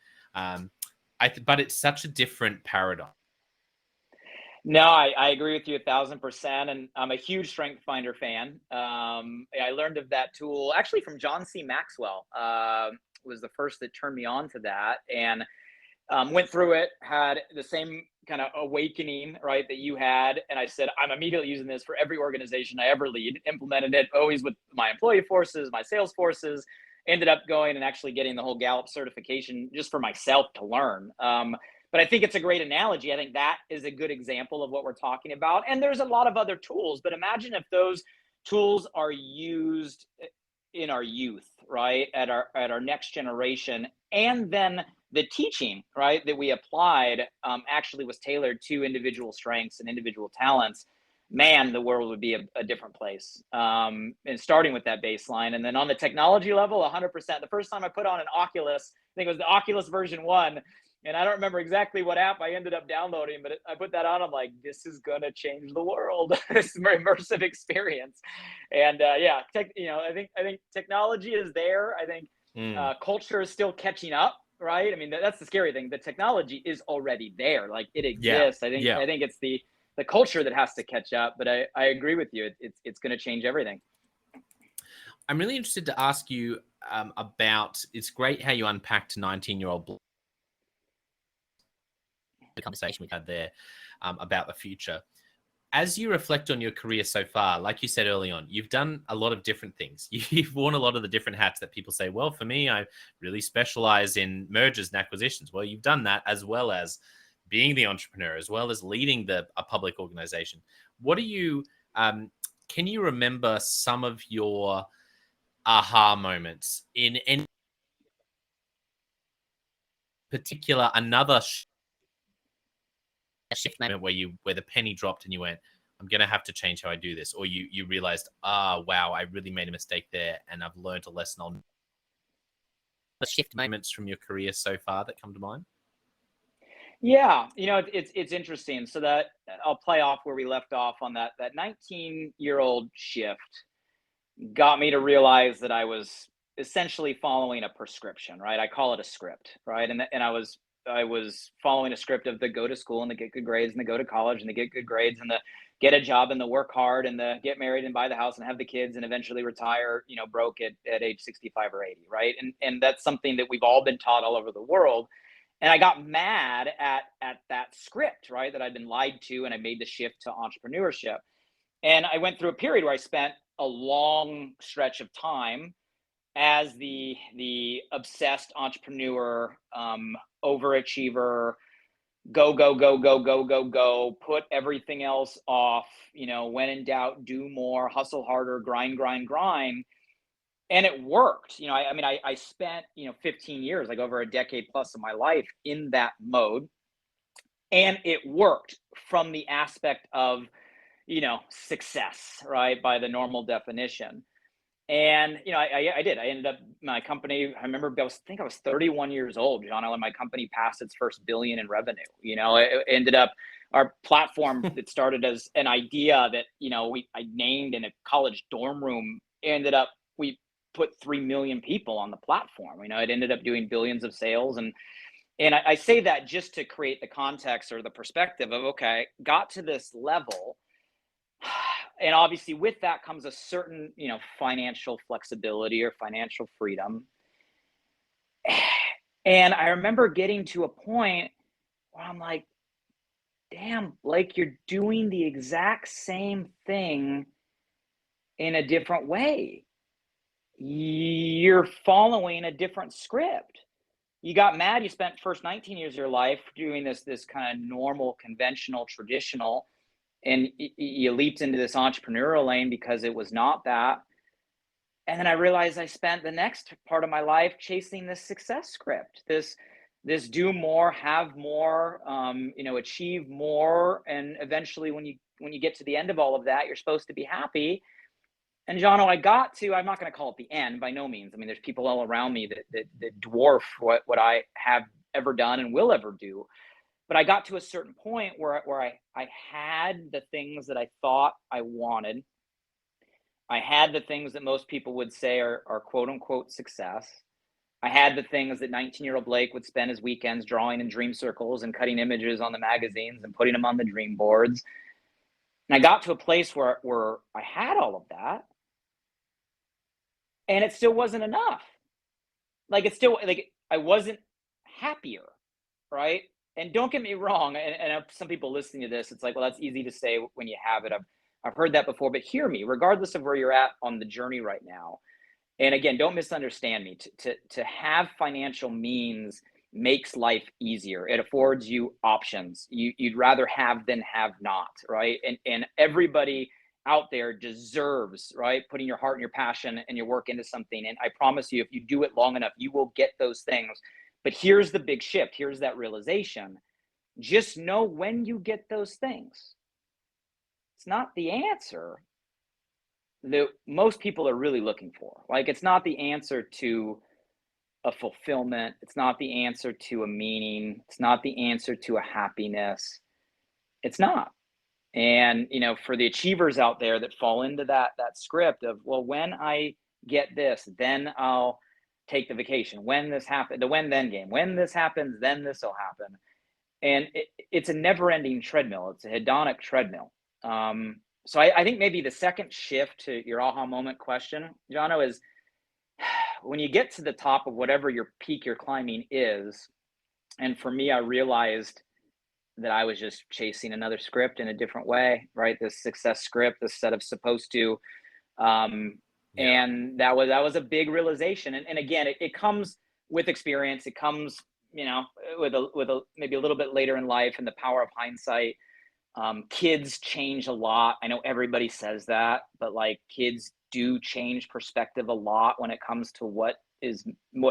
[SPEAKER 1] but it's such a different paradigm.
[SPEAKER 2] No, I agree with you 1,000%. And I'm a huge Strength Finder fan. I learned of that tool actually from John C. Maxwell, was the first that turned me on to that. And went through it, had the same kind of awakening, right, that you had. And I said, I'm immediately using this for every organization I ever lead, implemented it always with my employee forces, my sales forces, ended up going and actually getting the whole Gallup certification just for myself to learn. But I think it's a great analogy. I think that is a good example of what we're talking about. And there's a lot of other tools, but imagine if those tools are used in our youth, right, at our next generation, and then the teaching, right, that we applied actually was tailored to individual strengths and individual talents. Man, the world would be a different place. And starting with that baseline, and then on the technology level, 100%. The first time I put on an Oculus, I think it was the Oculus version 1, and I don't remember exactly what app I ended up downloading, but I put that on. I'm like, this is gonna change the world. This is an immersive experience, and yeah, I think technology is there. I think culture is still catching up, right? I mean, that's the scary thing. The technology is already there, like it exists. I think it's the culture that has to catch up. But I agree with you. It's going to change everything.
[SPEAKER 1] I'm really interested to ask you about. It's great how you unpacked 19-year-old. The conversation we had there about the future. As you reflect on your career so far, like you said early on, you've done a lot of different things. You've worn a lot of the different hats that people say, well, for me, I really specialize in mergers and acquisitions. Well, you've done that as well as being the entrepreneur, as well as leading a public organization. What do you, can you remember some of your aha moments in any particular, another shift moment where the penny dropped and you went, I'm going to have to change how I do this? Or you realized, wow, I really made a mistake there and I've learned a lesson on the shift moments from your career so far that come to mind?
[SPEAKER 2] Yeah, it's interesting. So that I'll play off where we left off on that 19-year-old shift got me to realize that I was essentially following a prescription, right? I call it a script, right? And I was following a script of the go to school and the get good grades and the go to college and the get good grades and the get a job and the work hard and the get married and buy the house and have the kids and eventually retire, broke at age 65 or 80, right? And that's something that we've all been taught all over the world. And I got mad at that script, right? That I'd been lied to, and I made the shift to entrepreneurship. And I went through a period where I spent a long stretch of time as the obsessed entrepreneur, overachiever, go go go go go go go, put everything else off. When in doubt, do more, hustle harder, grind grind grind. And it worked. I spent 15 years, like over a decade plus of my life, in that mode, and it worked from the aspect of success, right, by the normal definition. And I did. I ended up my company. I remember I was 31 years old, John. I let my company pass its first billion in revenue. It ended up our platform that started as an idea that I named in a college dorm room. Ended up we put 3 million people on the platform. It ended up doing billions of sales, and I say that just to create the context or the perspective of, okay, got to this level. And obviously with that comes a certain, financial flexibility or financial freedom. And I remember getting to a point where I'm like, damn, like you're doing the exact same thing in a different way. You're following a different script. You got mad. You spent first 19 years of your life doing this kind of normal, conventional, traditional, and you leaped into this entrepreneurial lane because it was not that. And then I realized I spent the next part of my life chasing this success script, this do more, have more, achieve more, and eventually when you get to the end of all of that, you're supposed to be happy. And Jono, I'm not going to call it the end by no means. I mean, there's people all around me that dwarf what I have ever done and will ever do. But I got to a certain point where I had the things that I thought I wanted. I had the things that most people would say are quote unquote success. I had the things that 19-year-old Blake would spend his weekends drawing in dream circles and cutting images on the magazines and putting them on the dream boards. And I got to a place where I had all of that, and it still wasn't enough. Like, it's still like I wasn't happier, right? And don't get me wrong, and some people listening to this, it's like, well, that's easy to say when you have it. I've heard that before, but hear me, regardless of where you're at on the journey right now. And again, don't misunderstand me. To have financial means makes life easier. It affords you options. You'd rather have than have not, right? And everybody out there deserves, right, putting your heart and your passion and your work into something. And I promise you, if you do it long enough, you will get those things. But here's the big shift. Here's that realization. Just know when you get those things, it's not the answer that most people are really looking for. Like, it's not the answer to a fulfillment. It's not the answer to a meaning. It's not the answer to a happiness. It's not. And, you know, for the achievers out there that fall into that script of, well, when I get this, then I'll take the vacation. When this happens, the when then game. When this happens, then this will happen. And it's a never-ending treadmill. It's a hedonic treadmill. So I think maybe the second shift to your aha moment question, Jono, is when you get to the top of whatever your peak you're climbing is, and for me, I realized that I was just chasing another script in a different way, right? This success script, this set of supposed to, and that was a big realization. And again, it comes with experience. It comes, you know, with a maybe a little bit later in life and the power of hindsight. Kids change a lot. I know everybody says that, but like, kids do change perspective a lot when it comes to what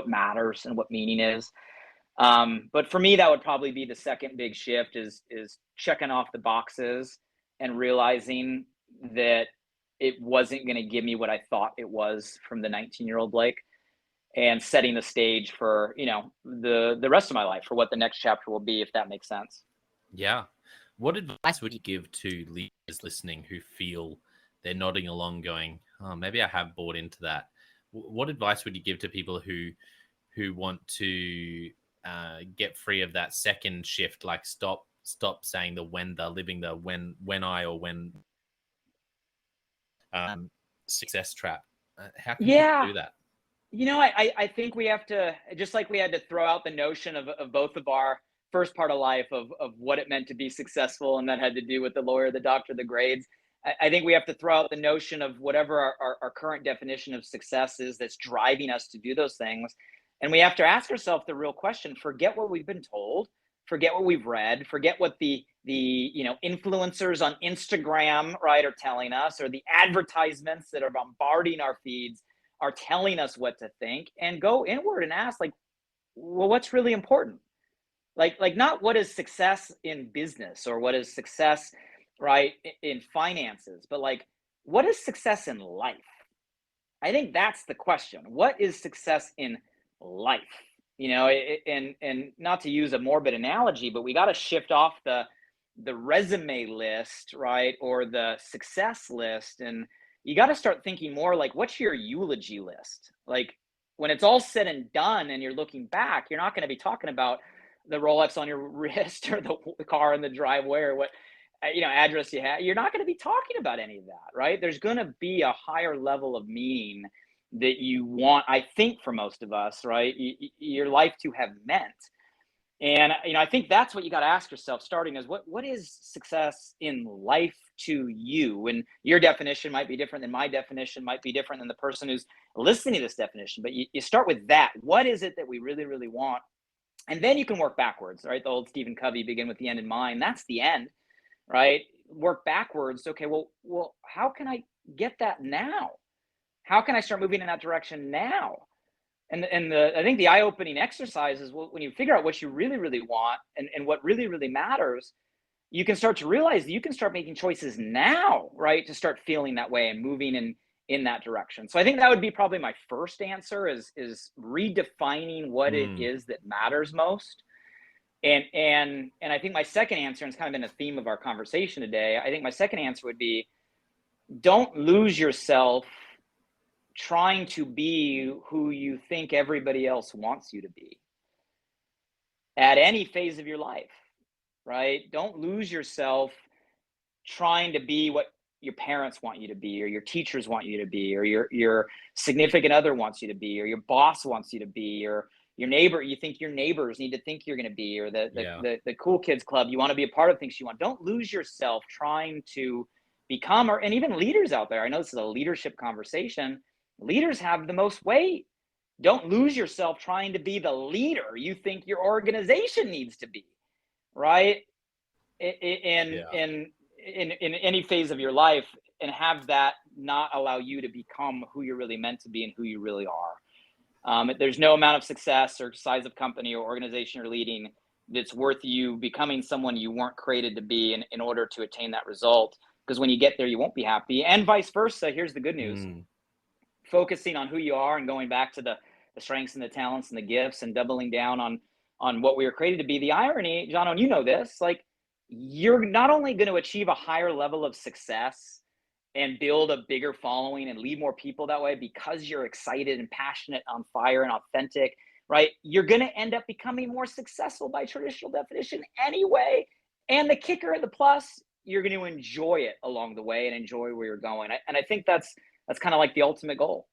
[SPEAKER 2] matters and what meaning is. But for me, that would probably be the second big shift is checking off the boxes and realizing that it wasn't going to give me what I thought it was from the 19-year-old Blake, and setting the stage for, you know, the rest of my life, for what the next chapter will be, if that makes sense.
[SPEAKER 1] Yeah. What advice would you give to leaders listening who feel they're nodding along going, oh, maybe I have bought into that? What advice would you give to people who want to get free of that second shift, like stop saying the when, the living the when I or when success trap? How can people do that?
[SPEAKER 2] You know, I think we have to, just like we had to throw out the notion of both of our first part of life of what it meant to be successful, and that had to do with the lawyer, the doctor, the grades. I think we have to throw out the notion of whatever our current definition of success is that's driving us to do those things. And we have to ask ourselves the real question. Forget what we've been told, forget what we've read, forget what the you know, influencers on Instagram, right, are telling us, or the advertisements that are bombarding our feeds are telling us what to think, and go inward and ask, like, well, what's really important? Like not what is success in business or what is success, right, in finances, but like, what is success in life? I think that's the question. What is success in life? You know, and not to use a morbid analogy, but we got to shift off the resume list, right, or the success list, and you got to start thinking more like, what's your eulogy list? Like, when it's all said and done and you're looking back, you're not going to be talking about the Rolex on your wrist or the car in the driveway or what, you know, address you have. You're not going to be talking about any of that, right? There's going to be a higher level of meaning that you want, I think, for most of us, right, your life to have meant. And, you know, I think that's what you got to ask yourself starting is, what is success in life to you? And your definition might be different than my definition, might be different than the person who's listening to this definition. But you start with that. What is it that we really, really want? And then you can work backwards, right? The old Stephen Covey, begin with the end in mind. That's the end, right? Work backwards. Okay, well, how can I get that now? How can I start moving in that direction now? And I think the eye-opening exercise is, when you figure out what you really, really want and what really, really matters, you can start to realize that you can start making choices now, right, to start feeling that way and moving in that direction. So I think that would be probably my first answer is redefining what it is that matters most. And I think my second answer, and it's kind of been a theme of our conversation today, I think my second answer would be, don't lose yourself trying to be who you think everybody else wants you to be at any phase of your life, right? Don't lose yourself trying to be what your parents want you to be, or your teachers want you to be, or your significant other wants you to be, or your boss wants you to be, or your neighbor, you think your neighbors need to think you're going to be, or
[SPEAKER 1] Yeah.
[SPEAKER 2] the cool kids club you want to be a part of, thinks you want. Don't lose yourself trying to become, or and even leaders out there, I know this is a leadership conversation, leaders have the most weight. Don't lose yourself trying to be the leader you think your organization needs to be, right? in
[SPEAKER 1] Yeah.
[SPEAKER 2] in in any phase of your life, and have that not allow you to become who you're really meant to be and who you really are. There's no amount of success or size of company or organization you're leading that's worth you becoming someone you weren't created to be in order to attain that result. Because when you get there, you won't be happy, and vice versa. Here's the good news:
[SPEAKER 1] Mm.
[SPEAKER 2] focusing on who you are and going back to the strengths and the talents and the gifts and doubling down on what we were created to be. The irony, John, and you know this, like, you're not only going to achieve a higher level of success and build a bigger following and lead more people that way because you're excited and passionate, on fire and authentic, right? You're going to end up becoming more successful by traditional definition anyway. And the kicker, the plus, you're going to enjoy it along the way and enjoy where you're going. And I think that's kind of like the ultimate goal.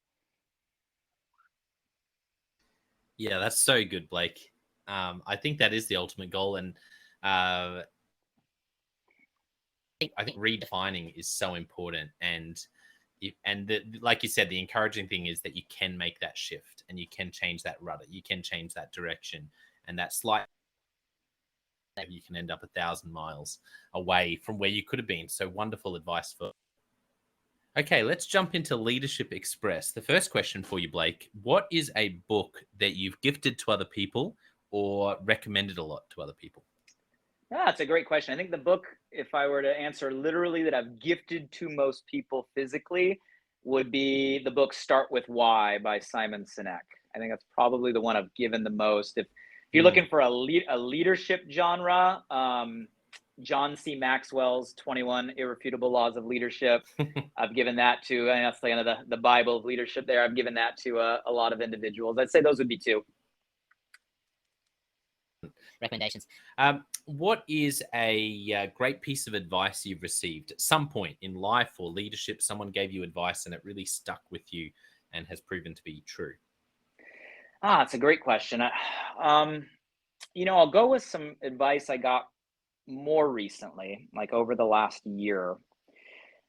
[SPEAKER 1] Yeah, that's so good, Blake. I think that is the ultimate goal, and I think redefining is so important. Like you said, the encouraging thing is that you can make that shift and you can change that rudder, you can change that direction, and that slight you can end up 1,000 miles away from where you could have been. So wonderful advice for. Okay, let's jump into Leadership Express. The first question for you, Blake: what is a book that you've gifted to other people or recommended a lot to other people?
[SPEAKER 2] Yeah, that's a great question. I think the book, if I were to answer literally, that I've gifted to most people physically, would be the book Start With Why by Simon Sinek. I think that's probably the one I've given the most. If you're
[SPEAKER 1] Mm.
[SPEAKER 2] looking for a leadership genre, John C. Maxwell's 21 Irrefutable Laws of Leadership. I've given that to, and that's kind of the Bible of leadership there. I've given that to a lot of individuals. I'd say those would be two
[SPEAKER 1] Recommendations. What is a great piece of advice you've received at some point in life or leadership? Someone gave you advice and it really stuck with you and has proven to be true.
[SPEAKER 2] It's a great question. I'll go with some advice I got more recently, like over the last year.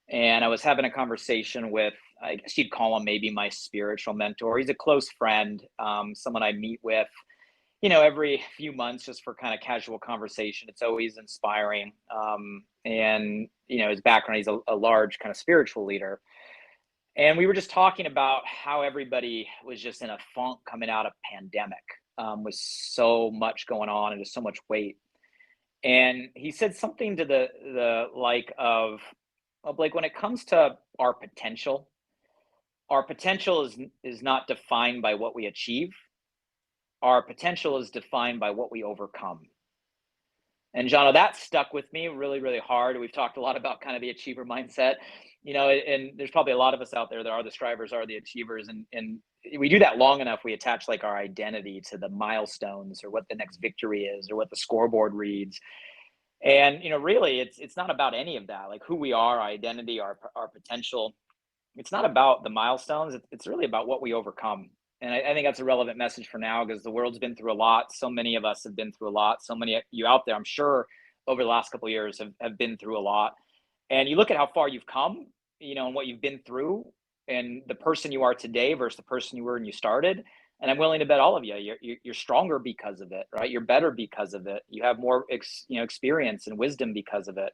[SPEAKER 2] And I was having a conversation with, I guess you'd call him maybe my spiritual mentor. He's a close friend, someone I meet with, every few months, just for kind of casual conversation. It's always inspiring. And, his background, he's a large kind of spiritual leader. And we were just talking about how everybody was just in a funk coming out of pandemic, with so much going on and just so much weight. And he said something to the like of like, when it comes to our potential is not defined by what we achieve. Our potential is defined by what we overcome. And Jono, that stuck with me really, really hard. We've talked a lot about kind of the achiever mindset, and there's probably a lot of us out there that are the strivers, are the achievers. And we do that long enough, we attach like our identity to the milestones or what the next victory is or what the scoreboard reads. And, really it's not about any of that, like who we are, our identity, our potential. It's not about the milestones. It's really about what we overcome. And I think that's a relevant message for now, because the world's been through a lot. So many of us have been through a lot. So many of you out there, I'm sure, over the last couple of years have been through a lot. And you look at how far you've come, and what you've been through, and the person you are today versus the person you were when you started. And I'm willing to bet all of you're stronger because of it, right? You're better because of it. You have more experience and wisdom because of it.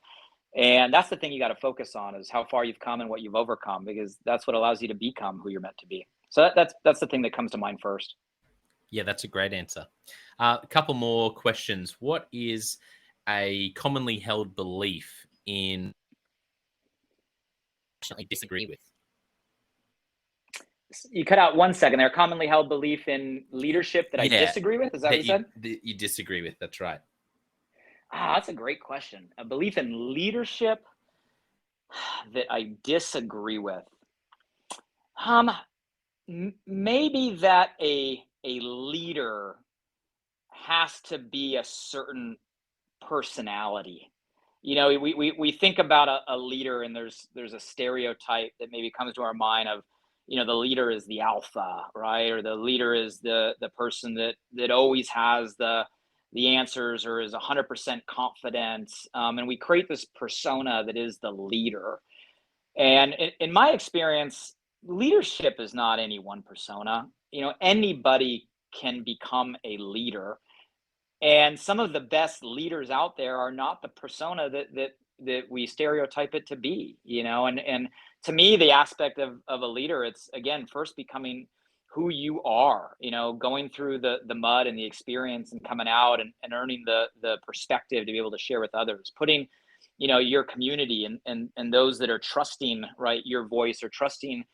[SPEAKER 2] And that's the thing you got to focus on, is how far you've come and what you've overcome, because that's what allows you to become who you're meant to be. So that's the thing that comes to mind first.
[SPEAKER 1] Yeah, that's a great answer. A couple more questions. What is a commonly held belief in I disagree with?
[SPEAKER 2] You cut out 1 second there. Commonly held belief in leadership that I disagree with. Is that what you said?
[SPEAKER 1] You disagree with. That's right.
[SPEAKER 2] That's a great question. A belief in leadership that I disagree with. Maybe that a leader has to be a certain personality. We think about a leader, and there's a stereotype that maybe comes to our mind of, the leader is the alpha, right? Or the leader is the person that always has the answers or is 100% confident. And we create this persona that is the leader. And in my experience, leadership is not any one persona. Anybody can become a leader, and some of the best leaders out there are not the persona that we stereotype it to be. And to me, the aspect of a leader, it's again first becoming who you are, going through the mud and the experience and coming out and earning the perspective to be able to share with others, putting your community and those that are trusting, right, your voice or trusting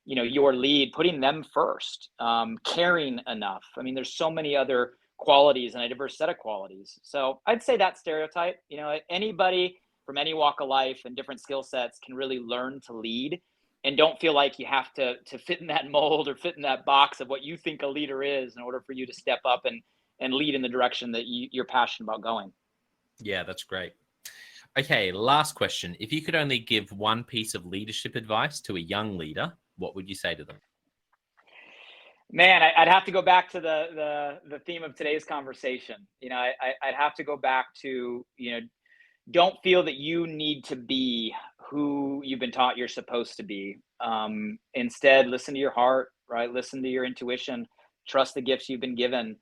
[SPEAKER 2] your lead, putting them first, caring enough. I mean, there's so many other qualities and a diverse set of qualities. So I'd say that stereotype, anybody from any walk of life and different skill sets can really learn to lead, and don't feel like you have to fit in that mold or fit in that box of what you think a leader is in order for you to step up and lead in the direction that you're passionate about going.
[SPEAKER 1] Yeah, that's great. Okay, last question. If you could only give one piece of leadership advice to a young leader, what would you say to them?
[SPEAKER 2] Man, I'd have to go back to the theme of today's conversation. I'd have to go back to, don't feel that you need to be who you've been taught you're supposed to be. Instead, listen to your heart, right? Listen to your intuition, trust the gifts you've been given,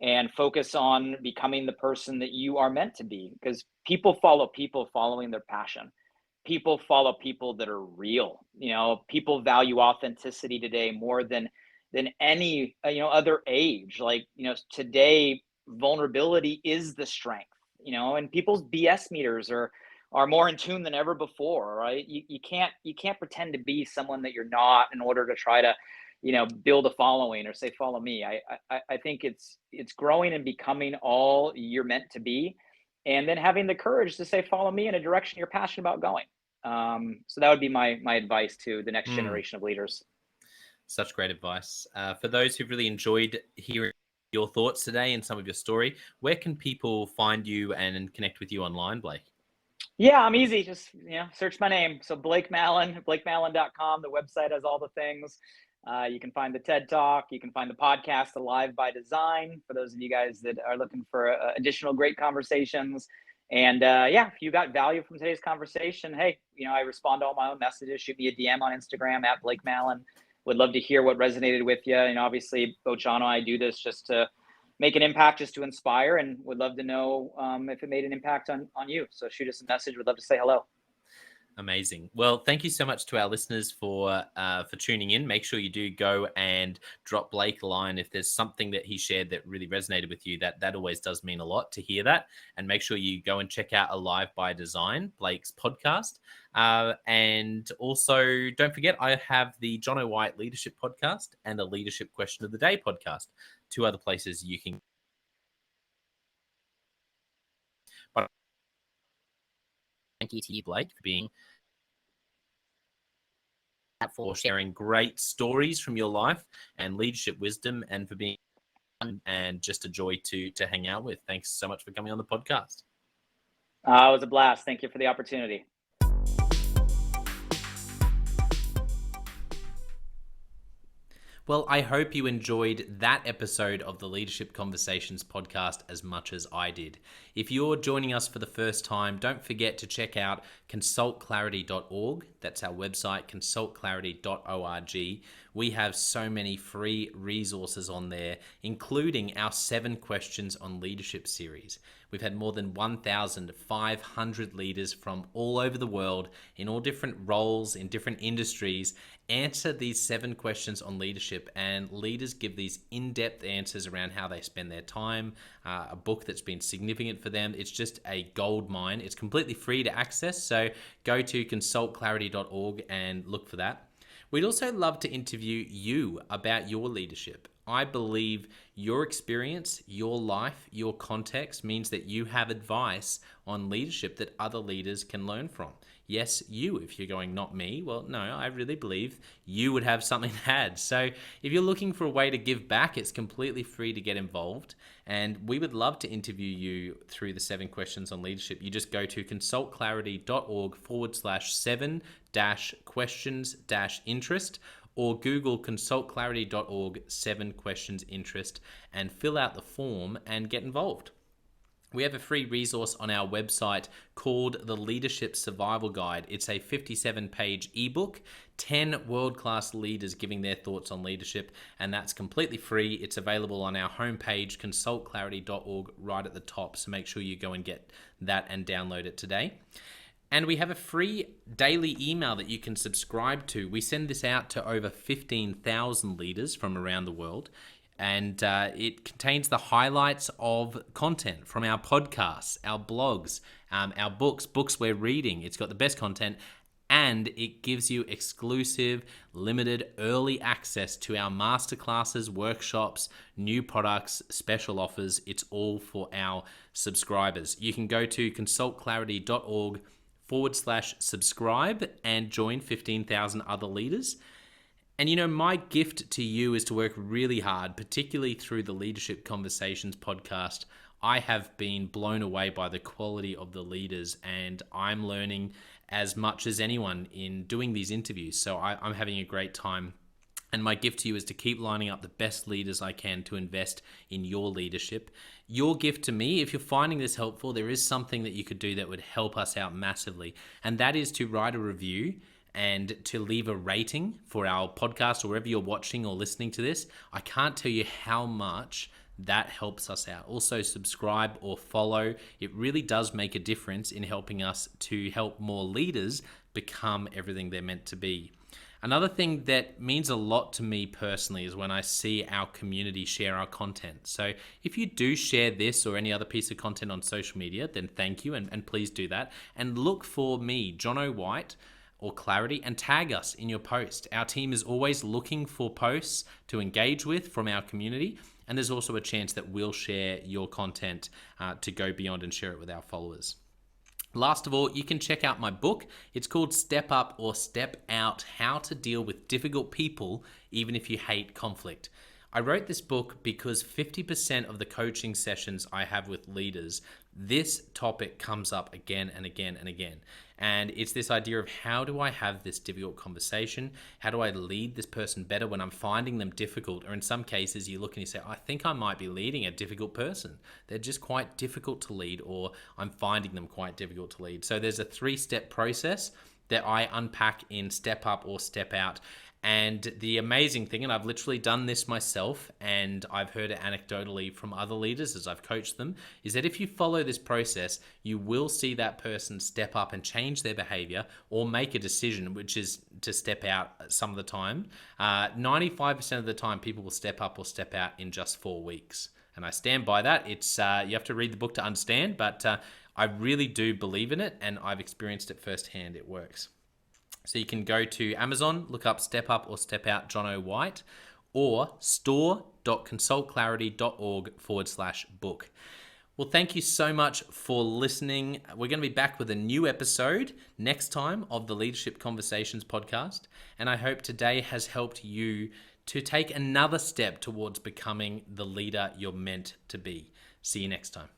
[SPEAKER 2] and focus on becoming the person that you are meant to be. Because people follow people following their passion. People follow people that are real. People value authenticity today more than any other age. Like, today vulnerability is the strength. And people's BS meters are more in tune than ever before, right? You can't pretend to be someone that you're not in order to try to build a following or say follow me. I think it's growing and becoming all you're meant to be, and then having the courage to say follow me in a direction you're passionate about going. So that would be my advice to the next generation of leaders.
[SPEAKER 1] Such great advice. For those who've really enjoyed hearing your thoughts today and some of your story, where can people find you and connect with you online, Blake?
[SPEAKER 2] Yeah, I'm easy. Just, search my name. So Blake Mallen, BlakeMallen.com. The website has all the things. You can find the TED Talk. You can find the podcast, Alive by Design, for those of you guys that are looking for additional great conversations. And if you got value from today's conversation, hey, I respond to all my own messages. Shoot me a DM on Instagram at Blake Mallen. Would love to hear what resonated with you. And obviously, Bochano, I do this just to make an impact, just to inspire, and would love to know if it made an impact on you. So shoot us a message. Would love to say hello.
[SPEAKER 1] Amazing. Well, thank you so much to our listeners for tuning in. Make sure you do go and drop Blake a line if there's something that he shared that really resonated with you. That always does mean a lot to hear that. And make sure you go and check out Alive by Design, Blake's podcast. And also, don't forget, I have the John O'White Leadership Podcast and the Leadership Question of the Day podcast. Two other places you can. But thank you to you, Blake, for sharing great stories from your life and leadership wisdom, and for being fun and just a joy to hang out with. Thanks so much for coming on the podcast.
[SPEAKER 2] It was a blast. Thank you for the opportunity.
[SPEAKER 1] Well, I hope you enjoyed that episode of the Leadership Conversations podcast as much as I did. If you're joining us for the first time, don't forget to check out consultclarity.org. That's our website, consultclarity.org. We have so many free resources on there, including our 7 Questions on Leadership series. We've had more than 1,500 leaders from all over the world in all different roles, in different industries, answer these 7 questions on leadership, and leaders give these in-depth answers around how they spend their time, a book that's been significant for them. It's just a gold mine. It's completely free to access, so go to consultclarity.org and look for that. We'd also love to interview you about your leadership. I believe your experience, your life, your context means that you have advice on leadership that other leaders can learn from. Yes, you, if you're going, not me, well, no, I really believe you would have something to add. So if you're looking for a way to give back, it's completely free to get involved. And we would love to interview you through the 7 questions on leadership. You just go to consultclarity.org/7-questions-interest, or Google consultclarity.org 7 questions interest and fill out the form and get involved. We have a free resource on our website called the Leadership Survival Guide. It's a 57-page ebook, 10 world-class leaders giving their thoughts on leadership, and that's completely free. It's available on our homepage, consultclarity.org, right at the top, so make sure you go and get that and download it today. And we have a free daily email that you can subscribe to. We send this out to over 15,000 leaders from around the world. And it contains the highlights of content from our podcasts, our blogs, our books we're reading. It's got the best content, and it gives you exclusive, limited, early access to our masterclasses, workshops, new products, special offers. It's all for our subscribers. You can go to consultclarity.org/subscribe and join 15,000 other leaders. And you know, my gift to you is to work really hard, particularly through the Leadership Conversations podcast. I have been blown away by the quality of the leaders, and I'm learning as much as anyone in doing these interviews. So I'm having a great time. And my gift to you is to keep lining up the best leaders I can to invest in your leadership. Your gift to me, if you're finding this helpful, there is something that you could do that would help us out massively. And that is to write a review and to leave a rating for our podcast or wherever you're watching or listening to this. I can't tell you how much that helps us out. Also, subscribe or follow. It really does make a difference in helping us to help more leaders become everything they're meant to be. Another thing that means a lot to me personally is when I see our community share our content. So if you do share this or any other piece of content on social media, then thank you, and please do that. And look for me, Jono White, or Clarity, and tag us in your post. Our team is always looking for posts to engage with from our community, and there's also a chance that we'll share your content to go beyond and share it with our followers. Last of all, you can check out my book. It's called Step Up or Step Out: How to Deal with Difficult People Even If You Hate Conflict. I wrote this book because 50% of the coaching sessions I have with leaders, this topic comes up again and again and again. And it's this idea of, how do I have this difficult conversation? How do I lead this person better when I'm finding them difficult? Or in some cases, you look and you say, I think I might be leading a difficult person. They're just quite difficult to lead, or I'm finding them quite difficult to lead. So there's a 3-step process that I unpack in Step Up or Step Out. And the amazing thing, and I've literally done this myself, and I've heard it anecdotally from other leaders as I've coached them, is that if you follow this process, you will see that person step up and change their behavior or make a decision, which is to step out some of the time. 95% of the time, people will step up or step out in just 4 weeks. And I stand by that. It's you have to read the book to understand, but I really do believe in it, and I've experienced it firsthand. It works. So you can go to Amazon, look up Step Up or Step Out Jono White, or store.consultclarity.org/book. Well, thank you so much for listening. We're going to be back with a new episode next time of the Leadership Conversations podcast. And I hope today has helped you to take another step towards becoming the leader you're meant to be. See you next time.